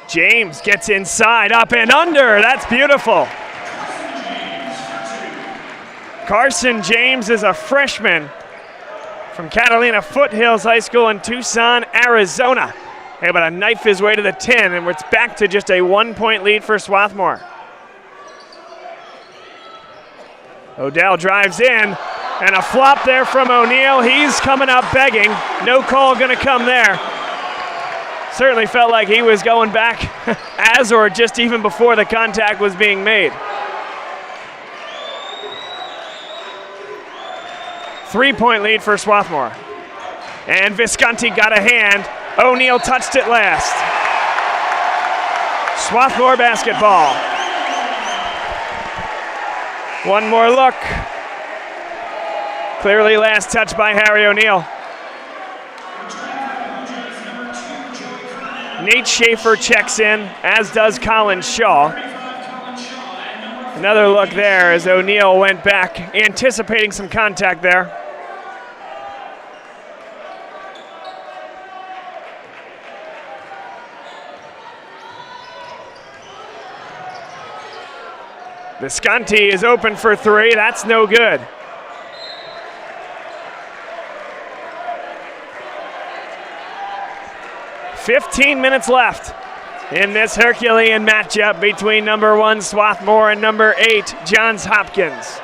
James gets inside, up and under. That's beautiful. Carson James is a freshman from Catalina Foothills High School in Tucson, Arizona. Able to knife his way to the 10, and it's back to just a 1-point lead for Swarthmore. Odell drives in, and a flop there from O'Neal. He's coming up begging. No call going to come there. Certainly felt like he was going back as or just even before the contact was being made. 3-point lead for Swarthmore. And Visconti got a hand. O'Neal touched it last. Swarthmore basketball. One more look. Clearly last touch by Harry O'Neal. Nate Schaefer checks in, as does Colin Shaw. Another look there as O'Neal went back, anticipating some contact there. Visconti is open for 3. That's no good. "15 minutes left in this Herculean matchup between number 1 Swarthmore and number 8 Johns Hopkins.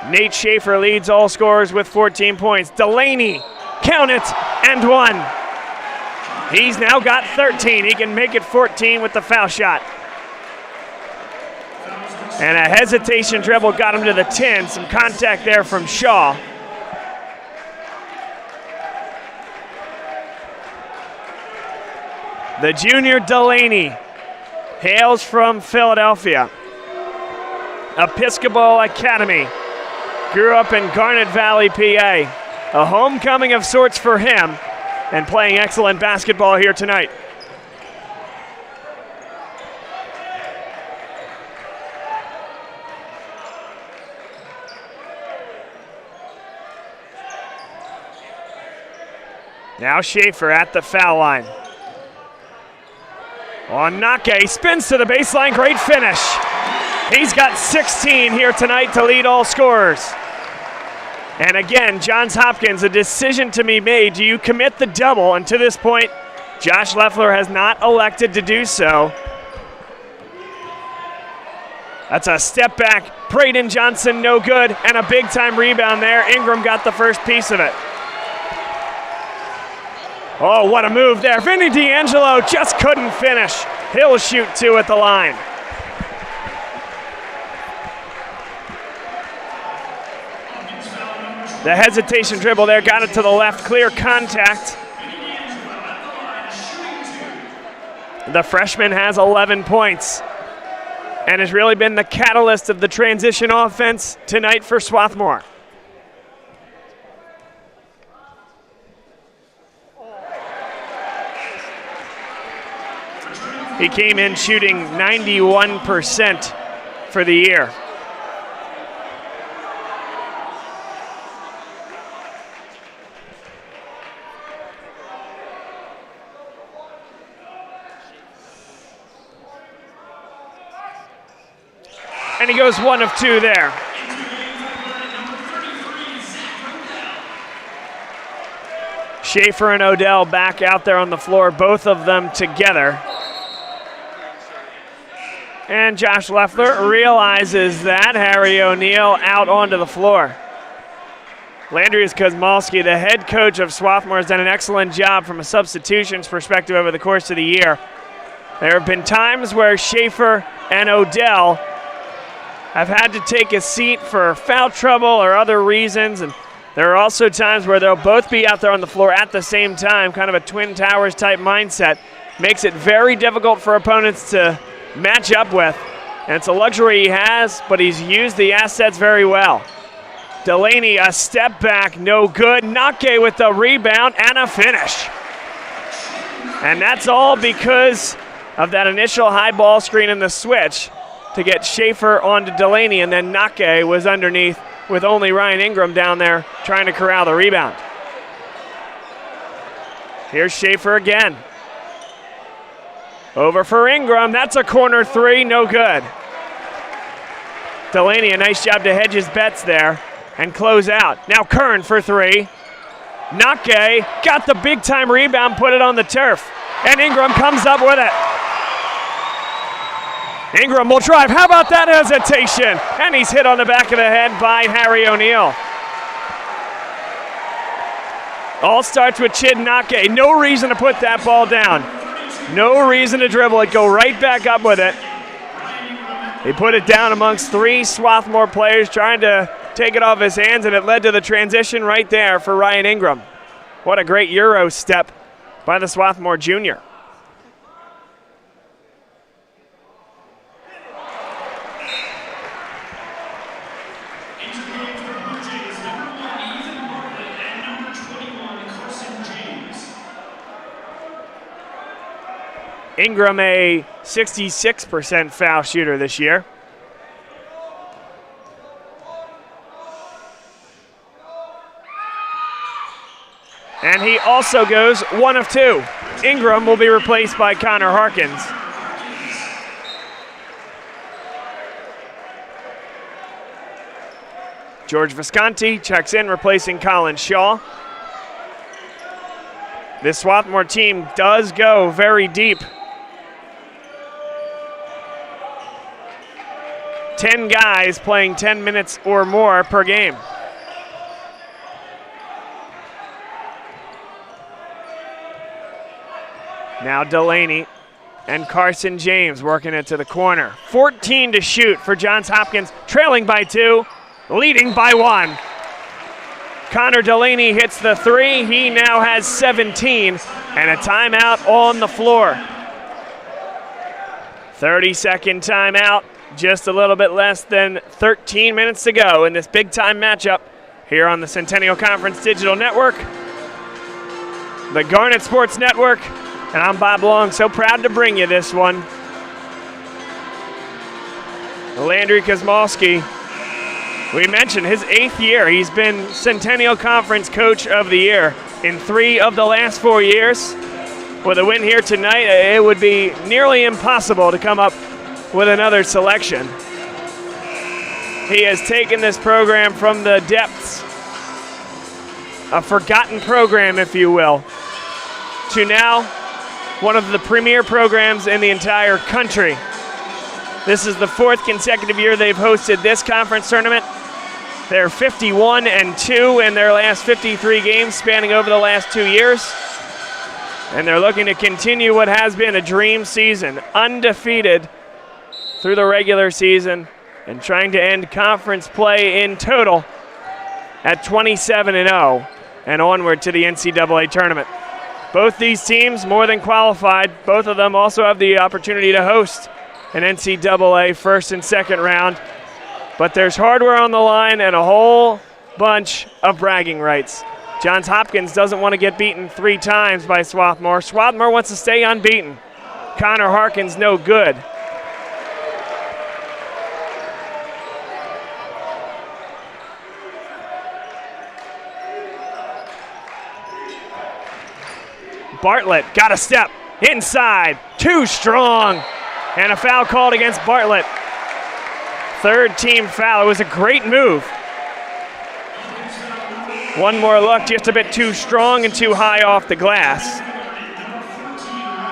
Nate Schaefer leads all scorers with 14 points. Delaney, count it, and 1. He's now got 13. He can make it 14 with the foul shot. And a hesitation dribble got him to the 10. Some contact there from Shaw. The junior Delaney hails from Philadelphia. Episcopal Academy. Grew up in Garnet Valley, PA. A homecoming of sorts for him, and playing excellent basketball here tonight. Now Schaefer at the foul line. On Nake, spins to the baseline, great finish. He's got 16 here tonight to lead all scorers. And again, Johns Hopkins, a decision to be made. Do you commit the double? And to this point, Josh Leffler has not elected to do so. That's a step back. Braden Johnson, no good. And a big-time rebound there. Ingram got the first piece of it. Oh, what a move there. Vinny D'Angelo just couldn't finish. He'll shoot 2 at the line. The hesitation dribble there, got it to the left, clear contact. The freshman has 11 points and has really been the catalyst of the transition offense tonight for Swarthmore. He came in shooting 91% for the year. And he goes 1 of 2 there. Schaefer and Odell back out there on the floor, both of them together. And Josh Leffler realizes that. Harry O'Neill out onto the floor. Landry Kozmalski, the head coach of Swarthmore, has done an excellent job from a substitutions perspective over the course of the year. There have been times where Schaefer and Odell have had to take a seat for foul trouble or other reasons, and there are also times where they'll both be out there on the floor at the same time, kind of a Twin Towers type mindset. Makes it very difficult for opponents to match up with, and it's a luxury he has, but he's used the assets very well. Delaney, a step back, no good. Nake with the rebound and a finish. And that's all because of that initial high ball screen and the switch to get Schaefer onto Delaney, and then Nake was underneath with only Ryan Ingram down there trying to corral the rebound. Here's Schaefer again. Over for Ingram, that's a corner 3, no good. Delaney, a nice job to hedge his bets there and close out. Now Kern for 3. Nake got the big time rebound, put it on the turf, and Ingram comes up with it. Ingram will drive. How about that hesitation? And he's hit on the back of the head by Harry O'Neill. All starts with Chid Nake. No reason to put that ball down. No reason to dribble it. Go right back up with it. He put it down amongst 3 Swarthmore players trying to take it off his hands, and it led to the transition right there for Ryan Ingram. What a great Euro step by the Swarthmore junior. Ingram, a 66% foul shooter this year. And he also goes 1 of 2. Ingram will be replaced by Connor Hopkins. George Visconti checks in, replacing Colin Shaw. This Swarthmore team does go very deep. 10 guys playing 10 minutes or more per game. Now Delaney and Carson James working it to the corner. 14 to shoot for Johns Hopkins, trailing by 2, leading by 1. Connor Delaney hits the 3. He now has 17 and a timeout on the floor. 30-second timeout. Just a little bit less than 13 minutes to go in this big-time matchup here on the Centennial Conference Digital Network, the Garnet Sports Network, and I'm Bob Long, so proud to bring you this one. Landry Kozmalski, we mentioned his 8th year. He's been Centennial Conference Coach of the Year in 3 of the last 4 years. With a win here tonight, it would be nearly impossible to come up with another selection. He has taken this program from the depths, a forgotten program, if you will, to now one of the premier programs in the entire country. This is the 4th consecutive year they've hosted this conference tournament. They're 51-2 in their last 53 games spanning over the last 2 years. And they're looking to continue what has been a dream season, undefeated through the regular season, and trying to end conference play in total at 27-0 and onward to the NCAA tournament. Both these teams more than qualified. Both of them also have the opportunity to host an NCAA first and second round. But there's hardware on the line and a whole bunch of bragging rights. Johns Hopkins doesn't want to get beaten 3 times by Swarthmore. Swarthmore wants to stay unbeaten. Connor Harkins, no good. Bartlett got a step inside, too strong, and a foul called against Bartlett. Third team foul. It was a great move. One more look, just a bit too strong and too high off the glass.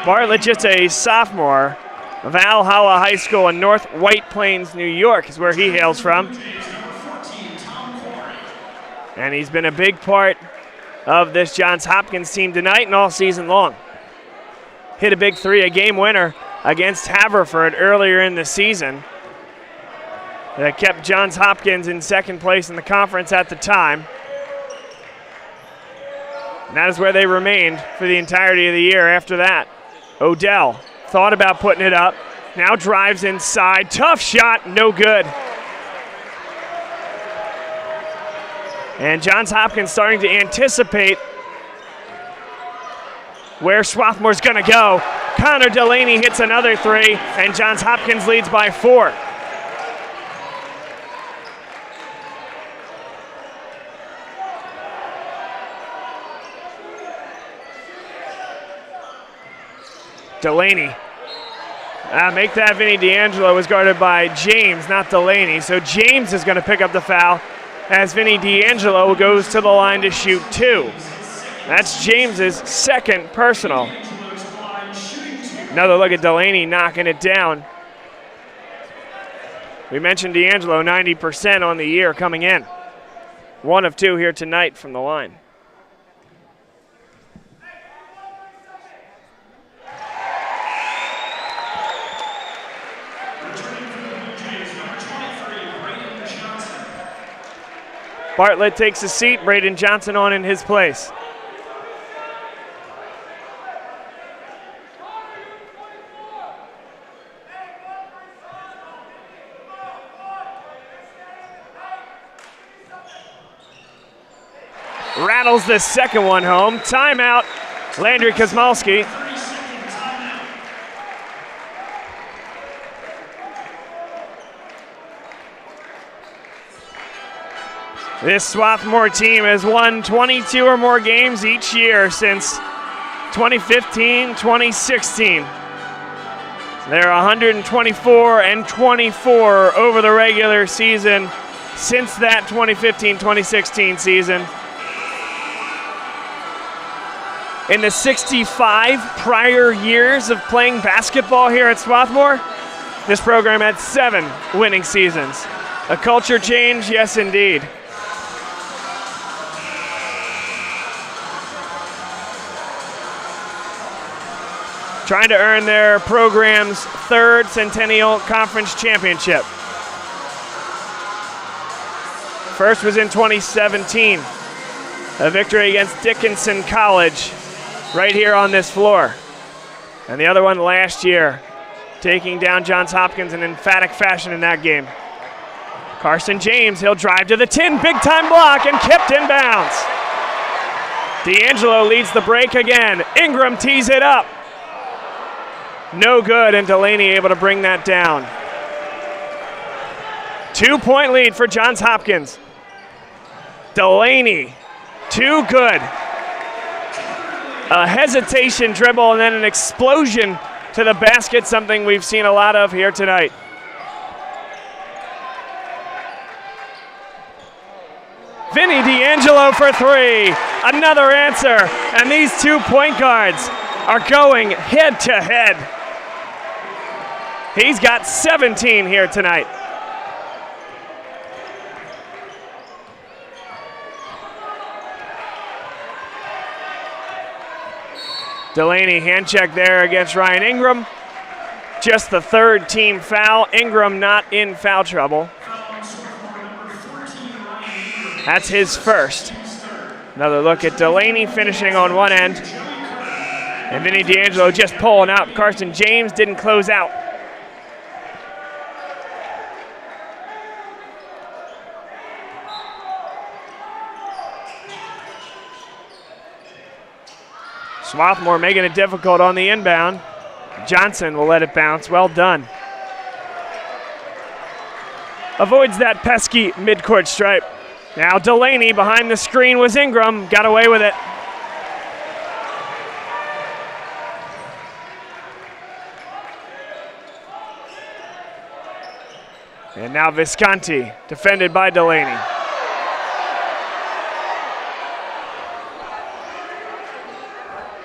Bartlett, just a sophomore, Valhalla High School in North White Plains, New York is where he hails from. And he's been a big part of this Johns Hopkins team tonight and all season long. Hit a big three, a game winner against Haverford earlier in the season. That kept Johns Hopkins in second place in the conference at the time. And that is where they remained for the entirety of the year after that. Odell thought about putting it up, now drives inside, tough shot, no good. And Johns Hopkins starting to anticipate where Swarthmore's gonna go. Connor Delaney hits another three, and Johns Hopkins leads by 4. Delaney. Make that Vinny D'Angelo was guarded by James, not Delaney. So James is going to pick up the foul as Vinny D'Angelo goes to the line to shoot 2. That's James's second personal. Another look at Delaney knocking it down. We mentioned D'Angelo, 90% on the year coming in. 1 of 2 here tonight from the line. Bartlett takes a seat, Braden Johnson on in his place. Rattles the second one home. Timeout, Landry Kosmalski. This Swarthmore team has won 22 or more games each year since 2015-2016. They're 124-24 over the regular season since that 2015-2016 season. In the 65 prior years of playing basketball here at Swarthmore, this program had 7 winning seasons. A culture change, yes indeed. Trying to earn their program's 3rd Centennial Conference championship. First was in 2017, a victory against Dickinson College right here on this floor. And the other one last year, taking down Johns Hopkins in emphatic fashion in that game. Carson James, he'll drive to the tin, big time block, and kept in bounds. D'Angelo leads the break again. Ingram tees it up. No good, and Delaney able to bring that down. 2-point lead for Johns Hopkins. Delaney, too good. A hesitation dribble and then an explosion to the basket, something we've seen a lot of here tonight. Vinny D'Angelo for 3, another answer, and these 2 point guards are going head to head. He's got 17 here tonight. Delaney hand check there against Ryan Ingram. Just the 3rd team foul. Ingram not in foul trouble. That's his first. Another look at Delaney finishing on one end. And Vinny D'Angelo just pulling out. Carson James didn't close out. Swarthmore making it difficult on the inbound. Johnson will let it bounce. Well done. Avoids that pesky midcourt stripe. Now Delaney behind the screen was Ingram. Got away with it. And now Visconti, defended by Delaney.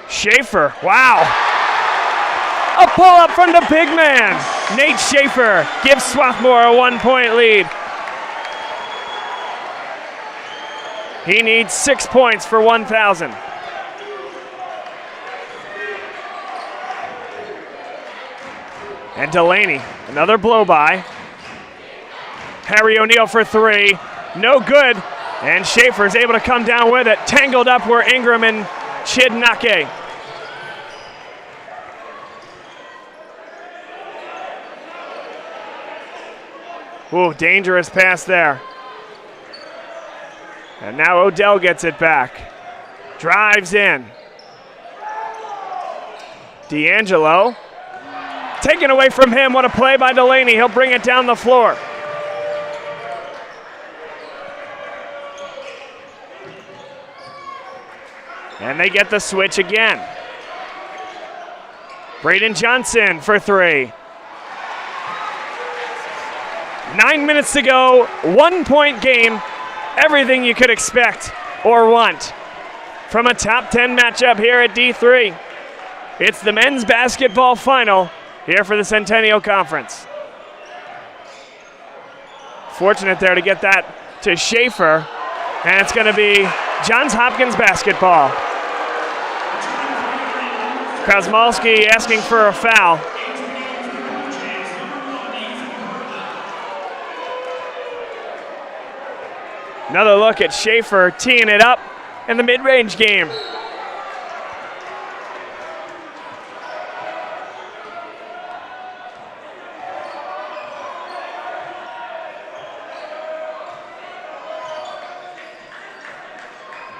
Schaefer, wow. A pull-up from the big man. Nate Schaefer gives Swarthmore a 1-point lead. He needs 6 points for 1,000. And Delaney, another blow-by. Harry O'Neal for 3, no good. And Schaefer's able to come down with it. Tangled up were Ingram and Chidnake. Ooh, dangerous pass there. And now Odell gets it back. Drives in. D'Angelo. Taken away from him. What a play by Delaney. He'll bring it down the floor. And they get the switch again. Braden Johnson for 3. 9 minutes to go, 1-point game. Everything you could expect or want from a top 10 matchup here at D3. It's the men's basketball final here for the Centennial Conference. Fortunate there to get that to Schaefer, and it's going to be Johns Hopkins basketball. Krasmalski asking for a foul. Another look at Schaefer teeing it up in the mid-range game.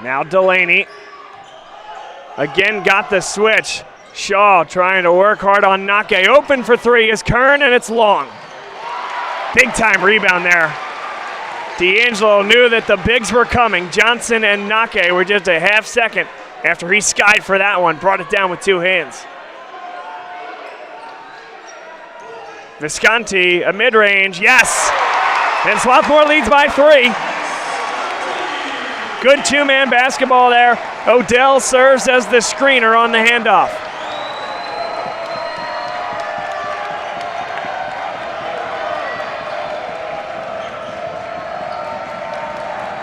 Now Delaney again got the switch. Shaw trying to work hard on Nake. Open for 3 is Kern, and it's long. Big time rebound there. D'Angelo knew that the bigs were coming. Johnson and Nake were just a half second after he skied for that one. Brought it down with 2 hands. Visconti, a mid-range, yes. And Swarthmore leads by 3. Good 2-man basketball there. Odell serves as the screener on the handoff.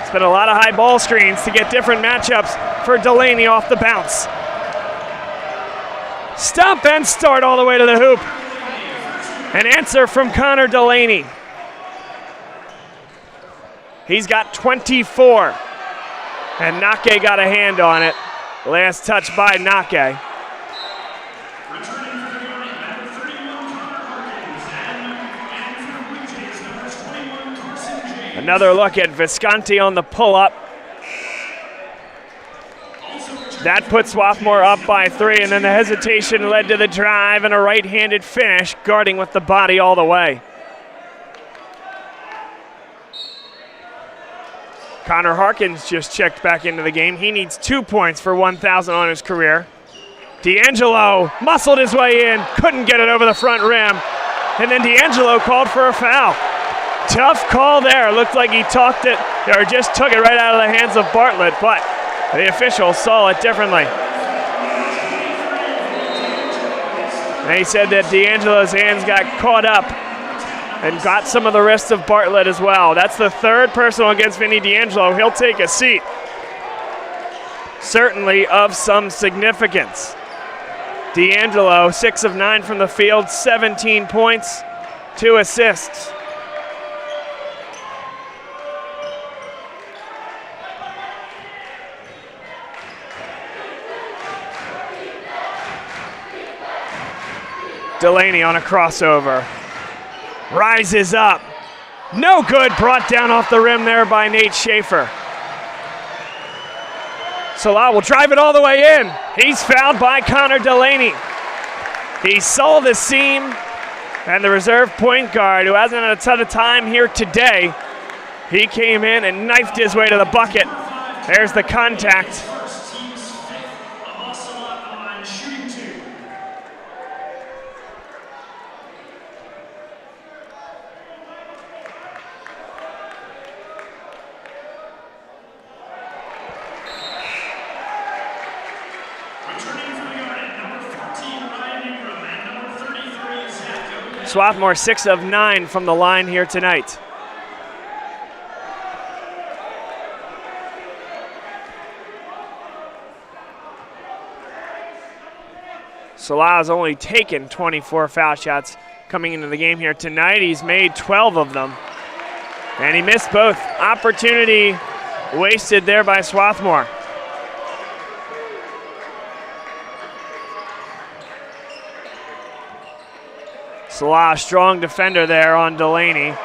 It's been a lot of high ball screens to get different matchups for Delaney off the bounce. Stop and start all the way to the hoop. An answer from Connor Delaney. He's got 24. And Nake got a hand on it. Last touch by Nake. Another look at Visconti on the pull-up. That puts Swarthmore up by 3, and then the hesitation led to the drive and a right-handed finish, guarding with the body all the way. Connor Hopkins just checked back into the game. He needs 2 points for 1,000 on his career. D'Angelo muscled his way in, couldn't get it over the front rim, and then D'Angelo called for a foul. Tough call there. Looked like he talked it, or just took it right out of the hands of Bartlett, but the officials saw it differently. And he said that D'Angelo's hands got caught up and got some of the wrist of Bartlett as well. That's the 3rd personal against Vinny D'Angelo. He'll take a seat. Certainly of some significance. D'Angelo, 6 of 9 from the field, 17 points, 2 assists. Delaney on a crossover. Rises up. No good. Brought down off the rim there by Nate Schaefer. Salah will drive it all the way in. He's fouled by Connor Delaney. He saw the seam, and the reserve point guard, who hasn't had a ton of time here today, he came in and knifed his way to the bucket. There's the contact. Swarthmore 6 of 9 from the line here tonight. Salah has only taken 24 foul shots coming into the game here tonight. He's made 12 of them. And he missed both. Opportunity wasted there by Swarthmore. Salah, strong defender there on Delaney.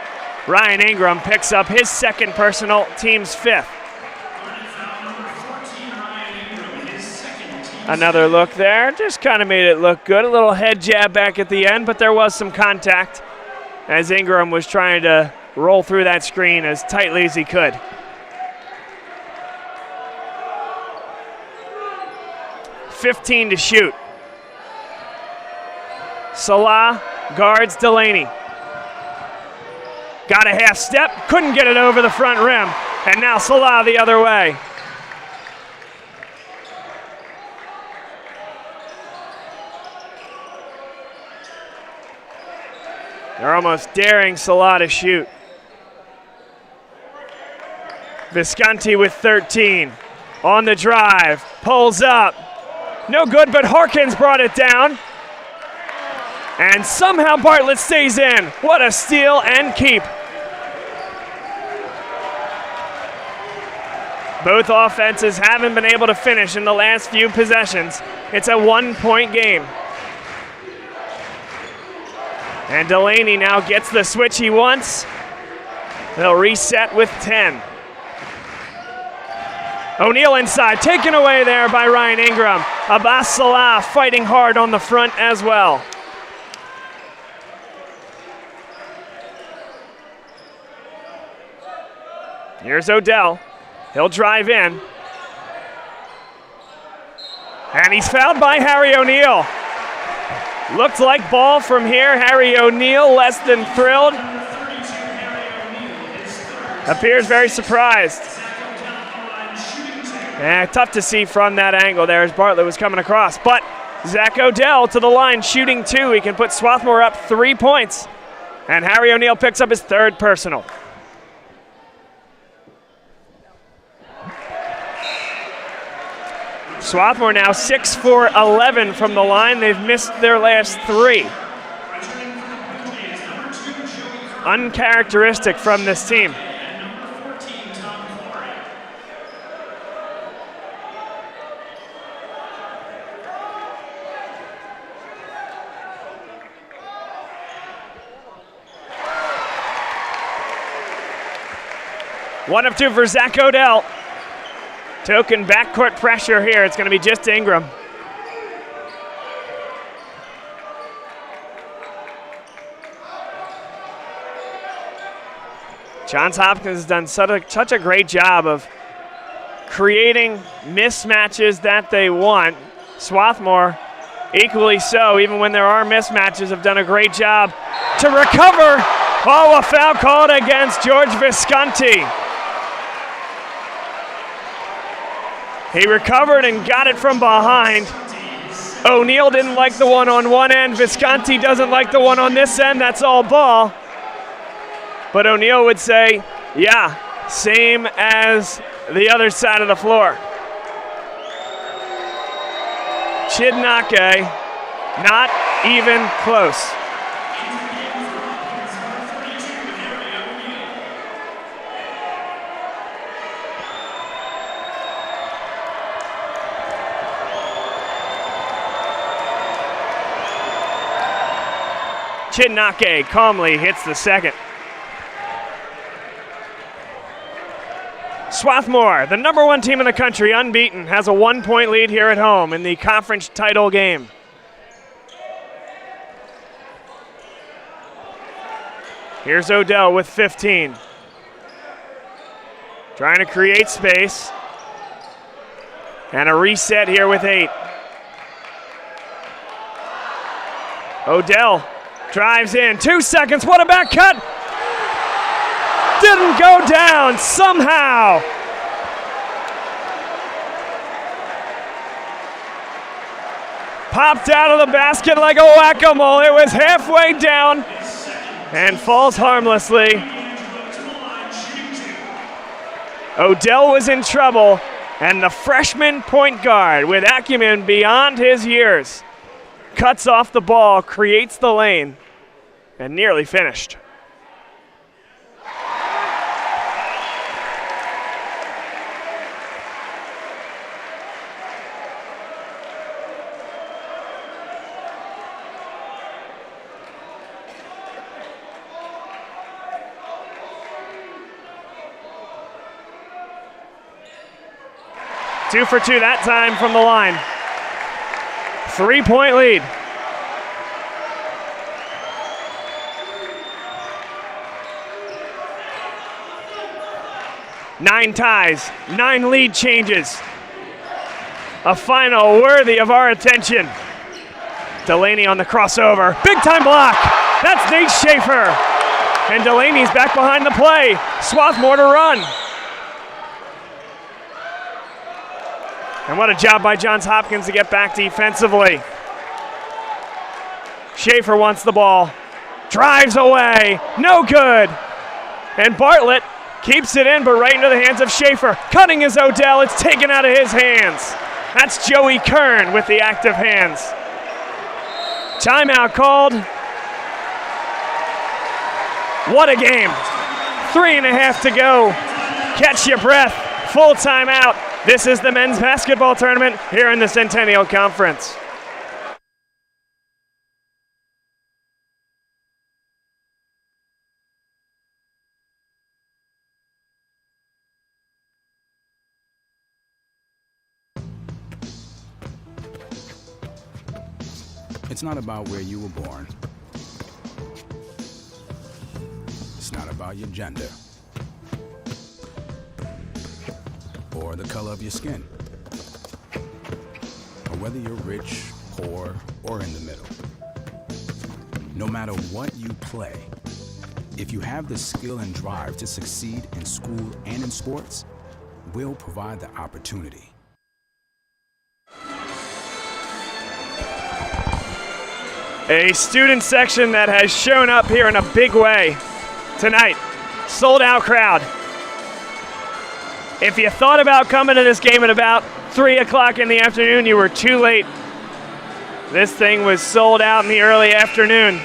Ryan Ingram picks up his second personal, team's 5th. Another look there, just kind of made it look good. A little head jab back at the end, but there was some contact as Ingram was trying to roll through that screen as tightly as he could. .15 to shoot. Salah guards Delaney. Got a half step, couldn't get it over the front rim, and now Salah the other way. They're almost daring Salah to shoot. Visconti with 13. On the drive, pulls up. No good, but Hopkins brought it down. And somehow Bartlett stays in. What a steal and keep. Both offenses haven't been able to finish in the last few possessions. It's a 1-point game. And Delaney now gets the switch he wants. They'll reset with 10. O'Neal inside, taken away there by Ryan Ingram. Abbas Salah fighting hard on the front as well. Here's Odell. He'll drive in. And he's fouled by Harry O'Neal. Looked like ball from here. Harry O'Neal less than thrilled. Appears very surprised. Tough to see from that angle there as Bartlett was coming across. But Zach Odell to the line shooting 2. He can put Swarthmore up 3 points. And Harry O'Neal picks up his 3rd personal. Swarthmore now 6 for 11 from the line. They've missed their last 3. Uncharacteristic from this team. One of 2 for Zach Odell. Token backcourt pressure here. It's going to be just Ingram. Johns Hopkins has done such a great job of creating mismatches that they want. Swarthmore, equally so, even when there are mismatches, have done a great job to recover. Oh, a foul called against George Visconti. He recovered and got it from behind. O'Neal didn't like the one on one end. Visconti doesn't like the one on this end. That's all ball. But O'Neal would say, yeah, same as the other side of the floor. Chidnake, not even close. Chidnake calmly hits the second. Swarthmore, the number 1 team in the country, unbeaten, has a 1-point lead here at home in the conference title game. Here's Odell with 15. Trying to create space. And a reset here with 8. Odell drives in, 2 seconds, what a back cut! Didn't go down somehow. Popped out of the basket like a whack-a-mole. It was halfway down and falls harmlessly. Odell was in trouble, and the freshman point guard with acumen beyond his years cuts off the ball, creates the lane, and nearly finished. Two for two that time from the line. 3-point lead. Nine ties, 9 lead changes. A final worthy of our attention. Delaney on the crossover. Big time block. That's Nate Schaefer. And Delaney's back behind the play. Swarthmore to run. And what a job by Johns Hopkins to get back defensively. Schaefer wants the ball. Drives away. No good. And Bartlett keeps it in, but right into the hands of Schaefer. Cutting is Odell. It's taken out of his hands. That's Joey Kern with the active hands. Timeout called. What a game. 3.5 to go. Catch your breath. Full timeout. This is the men's basketball tournament here in the Centennial Conference. It's not about where you were born. It's not about your gender or the color of your skin, or whether you're rich, poor, or in the middle. No matter what you play, if you have the skill and drive to succeed in school and in sports, we'll provide the opportunity. A student section that has shown up here in a big way tonight. Sold out crowd. If you thought about coming to this game at about 3 o'clock in the afternoon, you were too late. This thing was sold out in the early afternoon.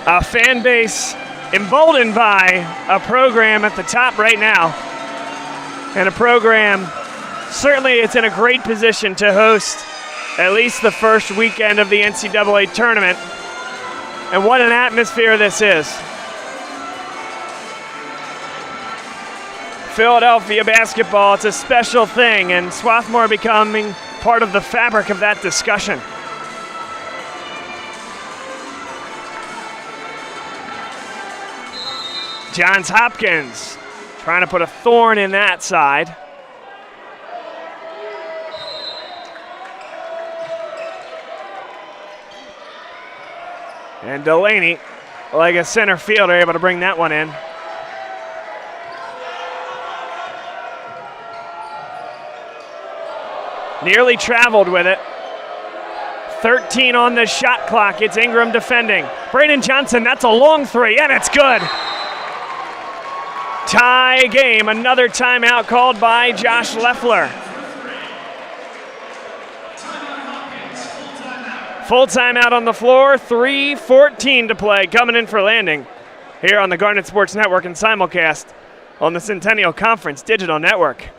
A fan base emboldened by a program at the top right now. And a program, certainly it's in a great position to host at least the first weekend of the NCAA tournament. And what an atmosphere this is. Philadelphia basketball, it's a special thing, and Swarthmore becoming part of the fabric of that discussion. Johns Hopkins trying to put a thorn in that side. And Delaney, like a center fielder, able to bring that one in. Nearly traveled with it. 13 on the shot clock. It's Ingram defending. Braden Johnson, that's a long three, and it's good. Tie game. Another timeout called by Josh Leffler. Full timeout on the floor. 3:14 to play. Coming in for landing here on the Garnet Sports Network and simulcast on the Centennial Conference Digital Network.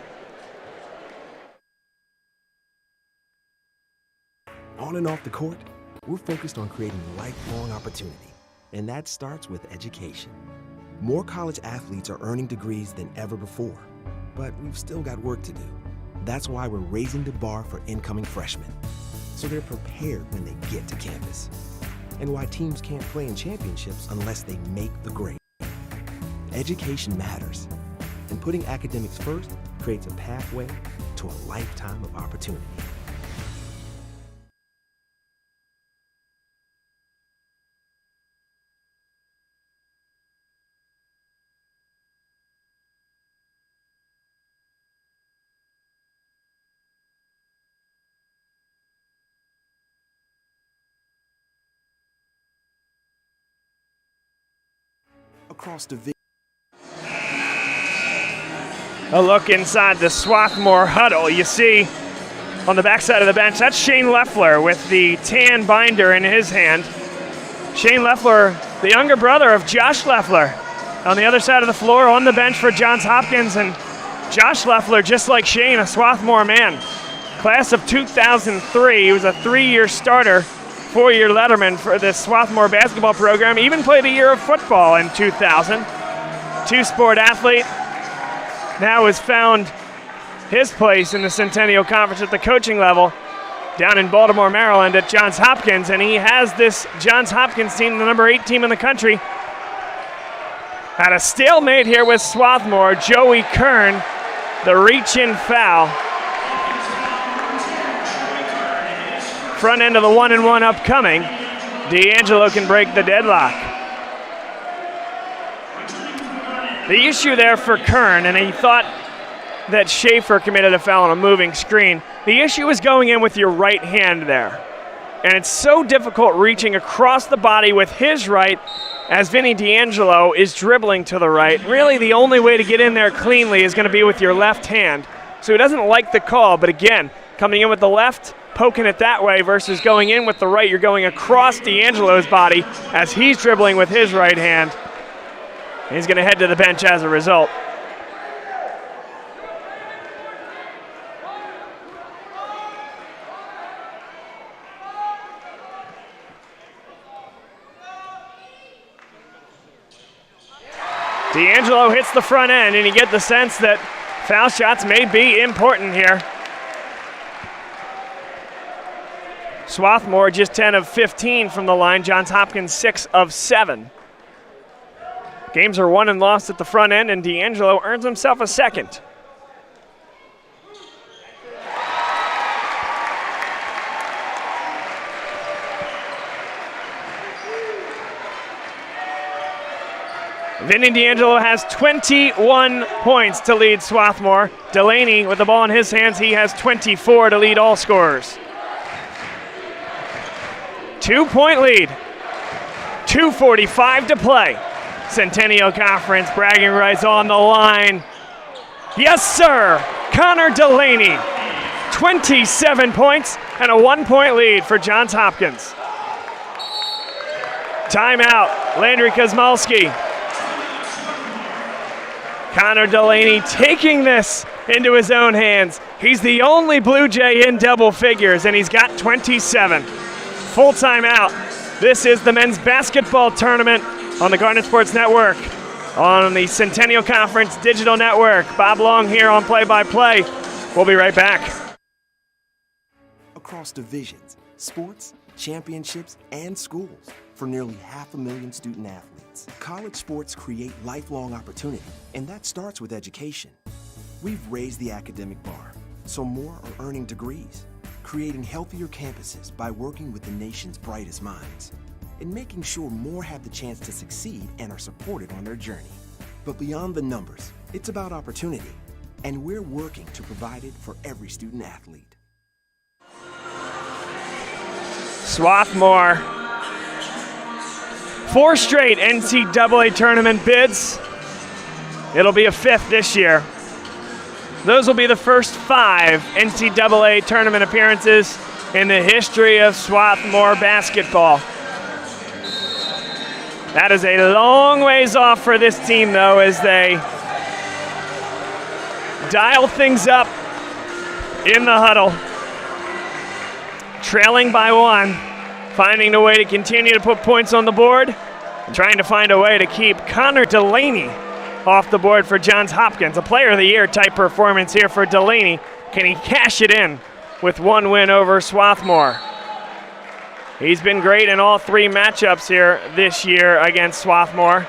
On and off the court, we're focused on creating lifelong opportunity, and that starts with education. More college athletes are earning degrees than ever before, but we've still got work to do. That's why we're raising the bar for incoming freshmen, so they're prepared when they get to campus. and why teams can't play in championships unless they make the grade. Education matters, and putting academics first creates a pathway to a lifetime of opportunity. Across division. A look inside the Swarthmore huddle. You see on the backside of the bench, that's Shane Leffler with the tan binder in his hand. Shane Leffler, the younger brother of Josh Leffler. On the other side of the floor, on the bench for Johns Hopkins, and Josh Leffler, just like Shane, a Swarthmore man. Class of 2003, he was a 3-year starter, 4-year letterman for the Swarthmore basketball program, even played a year of football in 2000. Two-sport athlete. Now has found his place in the Centennial Conference at the coaching level down in Baltimore, Maryland at Johns Hopkins, and he has this Johns Hopkins team, the number 8 team in the country, at a stalemate here with Swarthmore. Joey Kern, the reach-in foul. Front end of the 1-and-1 upcoming. D'Angelo can break the deadlock. The issue there for Kern, and he thought that Schaefer committed a foul on a moving screen. The issue is going in with your right hand there. And it's so difficult reaching across the body with his right as Vinny D'Angelo is dribbling to the right. Really, the only way to get in there cleanly is going to be with your left hand. So he doesn't like the call, but again, coming in with the left, poking it that way versus going in with the right, you're going across D'Angelo's body as he's dribbling with his right hand. He's going to head to the bench as a result. D'Angelo hits the front end, and you get the sense that foul shots may be important here. Swarthmore just 10 of 15 from the line. Johns Hopkins 6 of 7. Games are won and lost at the front end, and D'Angelo earns himself a second. Vinny D'Angelo has 21 points to lead Swarthmore. Delaney with the ball in his hands, he has 24 to lead all scorers. 2-point lead. 2:45 to play. Centennial Conference bragging rights on the line. Yes, sir. Connor Delaney. 27 points and a 1-point lead for Johns Hopkins. Timeout. Landry Kosmalski. Connor Delaney taking this into his own hands. He's the only Blue Jay in double figures, and he's got 27. Full timeout. This is the men's basketball tournament on the Garnet Sports Network, on the Centennial Conference Digital Network. Bob Long here on play-by-play. We'll be right back. Across divisions, sports, championships, and schools for nearly 500,000 student athletes, college sports create lifelong opportunity, and that starts with education. We've raised the academic bar, so more are earning degrees, creating healthier campuses by working with the nation's brightest minds, and making sure more have the chance to succeed and are supported on their journey. But beyond the numbers, it's about opportunity, and we're working to provide it for every student athlete. Swarthmore, 4 straight NCAA tournament bids. It'll be a 5th this year. Those will be the first 5 NCAA tournament appearances in the history of Swarthmore basketball. That is a long ways off for this team, though, as they dial things up in the huddle. Trailing by 1, finding a way to continue to put points on the board, and trying to find a way to keep Connor Delaney off the board for Johns Hopkins. A Player of the Year type performance here for Delaney. Can he cash it in with 1 win over Swarthmore? He's been great in all 3 matchups here this year against Swarthmore.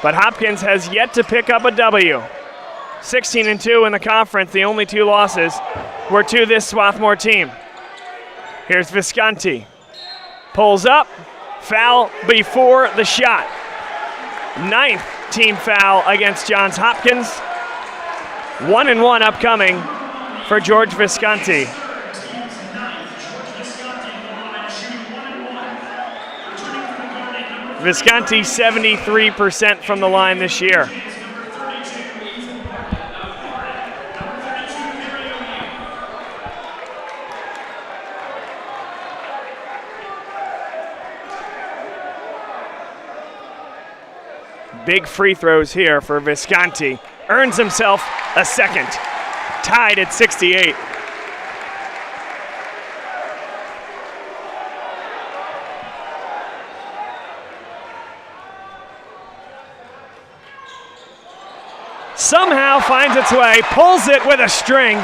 But Hopkins has yet to pick up a W. 16-2 in the conference. The only 2 losses were to this Swarthmore team. Here's Visconti. Pulls up. Foul before the shot. 9th team foul against Johns Hopkins. 1-1 upcoming for George Visconti. Visconti 73% from the line this year. Big free throws here for Visconti. Earns himself a second. Tied at 68. Somehow finds its way, pulls it with a string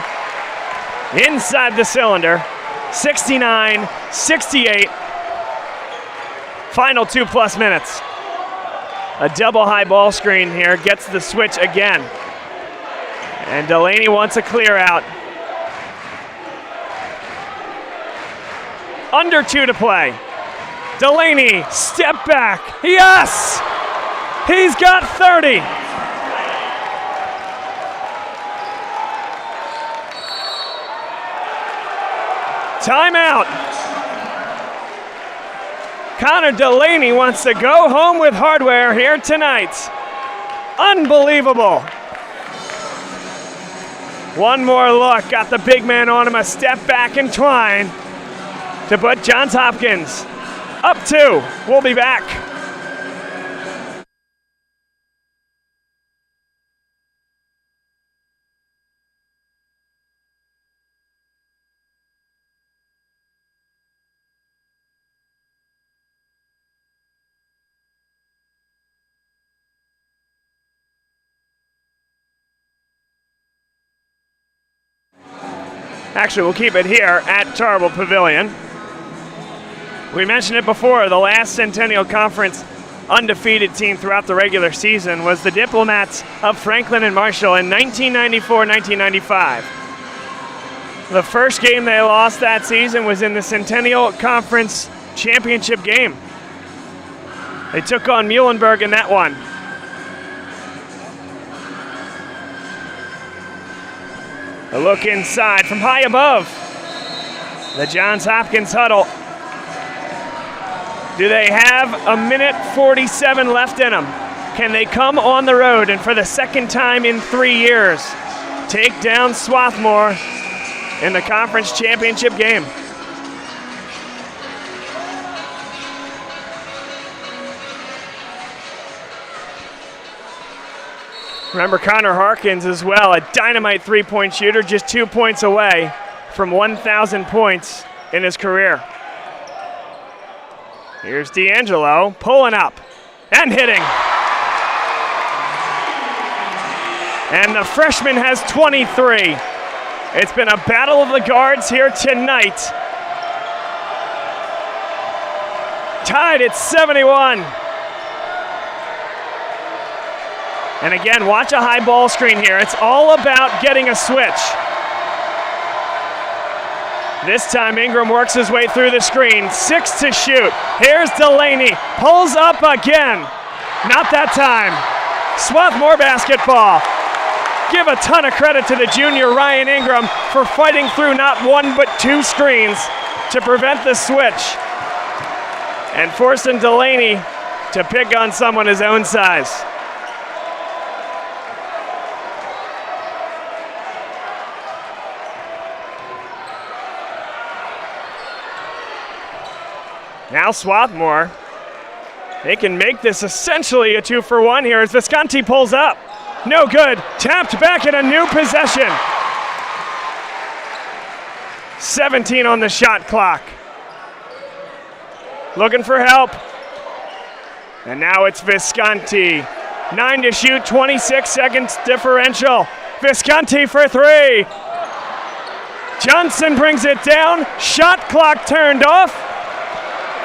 inside the cylinder. 69-68. Final 2+ minutes. A double high ball screen here, gets the switch again. And Delaney wants a clear out. Under 2 to play. Delaney, step back, yes! He's got 30. Timeout. Connor Delaney wants to go home with hardware here tonight. Unbelievable. One more look, got the big man on him, a step back and twine to put Johns Hopkins up 2. We'll be back. Actually, we'll keep it here at Tarble Pavilion. We mentioned it before, the last Centennial Conference undefeated team throughout the regular season was the Diplomats of Franklin and Marshall in 1994-1995. The first game they lost that season was in the Centennial Conference Championship game. They took on Muhlenberg in that one. A look inside from high above. The Johns Hopkins huddle. Do they have 1:47 left in them? Can they come on the road and for the second time in 3 years take down Swarthmore in the conference championship game? Remember Connor Harkins as well, a dynamite 3-point shooter, just 2 points away from 1,000 points in his career. Here's D'Angelo pulling up and hitting. And the freshman has 23. It's been a battle of the guards here tonight. Tied at 71. And again, watch a high ball screen here. It's all about getting a switch. This time Ingram works his way through the screen. 6 to shoot. Here's Delaney. Pulls up again. Not that time. Swarthmore basketball. Give a ton of credit to the junior Ryan Ingram for fighting through not 1 but 2 screens to prevent the switch. And forcing Delaney to pick on someone his own size. Now Swarthmore, they can make this essentially a 2-for-1 here as Visconti pulls up. No good, tapped back in a new possession. 17 on the shot clock. Looking for help. And now it's Visconti. 9 to shoot, 26 seconds differential. Visconti for 3. Johnson brings it down, shot clock turned off.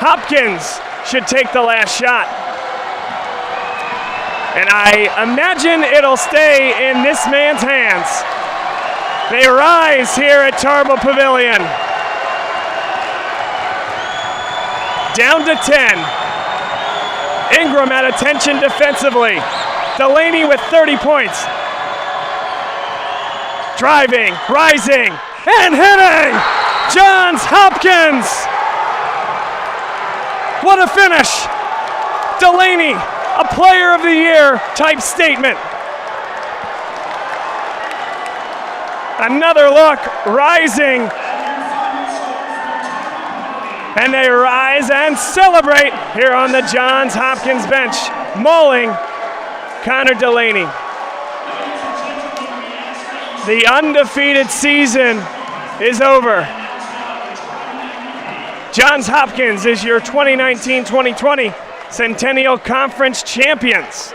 Hopkins should take the last shot. And I imagine it'll stay in this man's hands. They rise here at Tarbell Pavilion. Down to 10. Ingram at attention defensively. Delaney with 30 points. Driving, rising, and hitting! Johns Hopkins! What a finish! Delaney, a player of the year type statement. Another look, rising. And they rise and celebrate here on the Johns Hopkins bench, mauling Connor Delaney. The undefeated season is over. Johns Hopkins is your 2019-2020 Centennial Conference champions.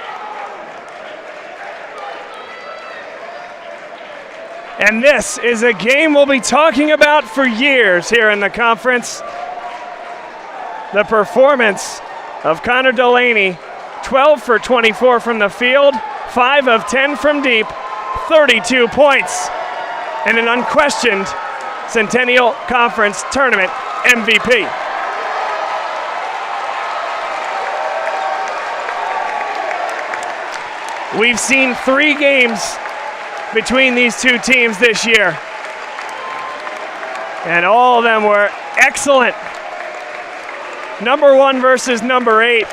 And this is a game we'll be talking about for years here in the conference. The performance of Connor Delaney, 12 for 24 from the field, 5 of 10 from deep, 32 points, and an unquestioned Centennial Conference Tournament MVP. We've seen 3 games between these two teams this year, and all of them were excellent. Number 1 versus number 8.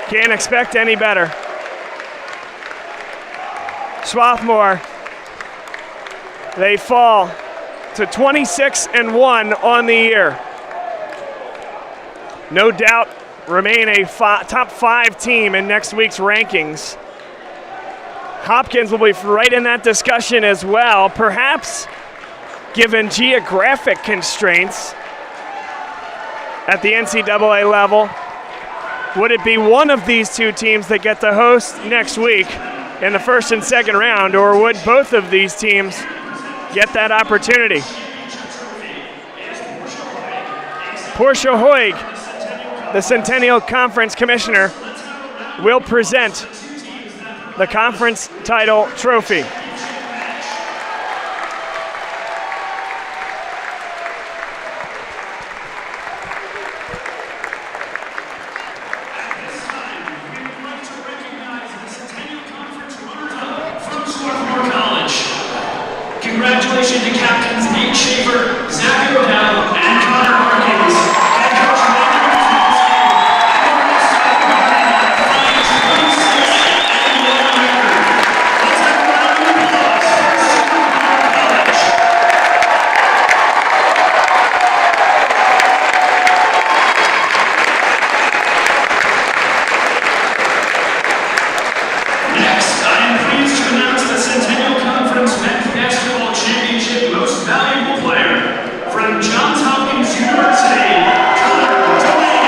Can't expect any better. Swarthmore, they fall to 26-1 on the year. No doubt remain a top 5 team in next week's rankings. Hopkins will be right in that discussion as well, perhaps given geographic constraints at the NCAA level. Would it be one of these two teams that get to host next week in the first and second round, or would both of these teams get that opportunity? Portia Hoig, the Centennial Conference Commissioner, will present the conference title trophy. Congratulations to captains Nate Schaefer, Zach Odell, and Connor Hopkins. Head coach Next, I am pleased to announce the Centennial Conference Men's Basketball Championship Most Valuable Player from Johns Hopkins University, Connor Delaney.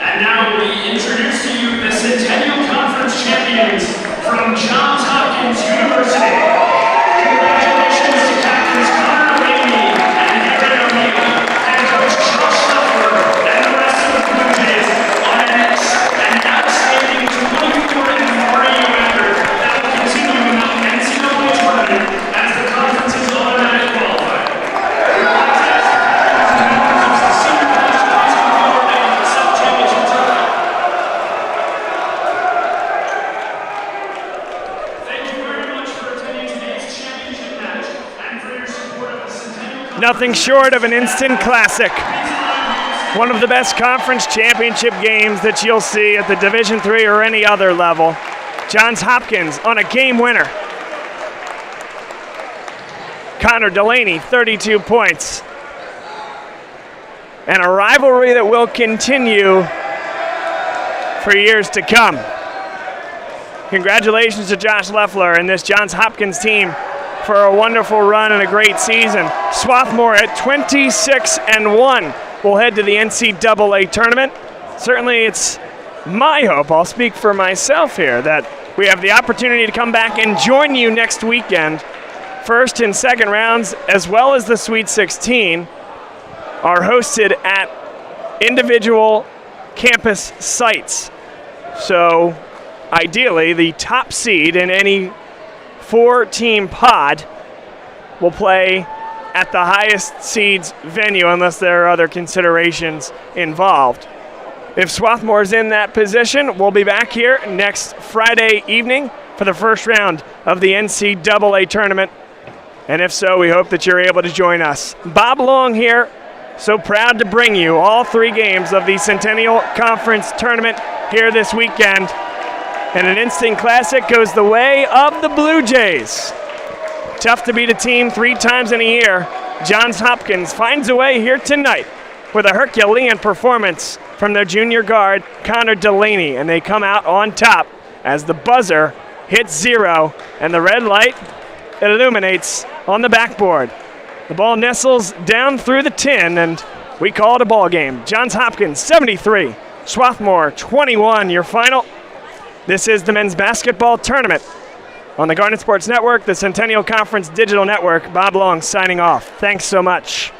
And now we introduce to you the Centennial Conference champions from Johns Hopkins University. Congratulations to captains Connor Delaney and Aaron O'Neill, and coach Josh Leffler, and the rest of the Blue Jays on an outstanding 24-3 record that will continue in the NCAA tournament as the conference's automatic qualifier. We would like to ask the captains and members of the senior basketball team of the South Championship tournament. Thank you very much for attending today's championship match and for your support of the Centennial Conference. Nothing short of an instant classic. One of the best conference championship games that you'll see at the Division III or any other level. Johns Hopkins on a game winner. Connor Delaney, 32 points. And a rivalry that will continue for years to come. Congratulations to Josh Leffler and this Johns Hopkins team for a wonderful run and a great season. Swarthmore at 26-1 will head to the NCAA tournament. Certainly it's my hope, I'll speak for myself here, that we have the opportunity to come back and join you next weekend. First and second rounds, as well as the Sweet 16, are hosted at individual campus sites. So ideally, the top seed in any 4-team pod will play at the highest seeds venue unless there are other considerations involved. If Swarthmore's in that position, we'll be back here next Friday evening for the first round of the NCAA tournament. And if so, we hope that you're able to join us. Bob Long here, so proud to bring you all 3 games of the Centennial Conference tournament here this weekend. And an instant classic goes the way of the Blue Jays. Tough to beat a team 3 times in a year. Johns Hopkins finds a way here tonight with a Herculean performance from their junior guard, Connor Delaney, and they come out on top as the buzzer hits 0 and the red light illuminates on the backboard. The ball nestles down through the tin, and we call it a ball game. Johns Hopkins 73, Swarthmore 21, your final. This is the men's basketball tournament on the Garnet Sports Network, the Centennial Conference Digital Network. Bob Long signing off. Thanks so much.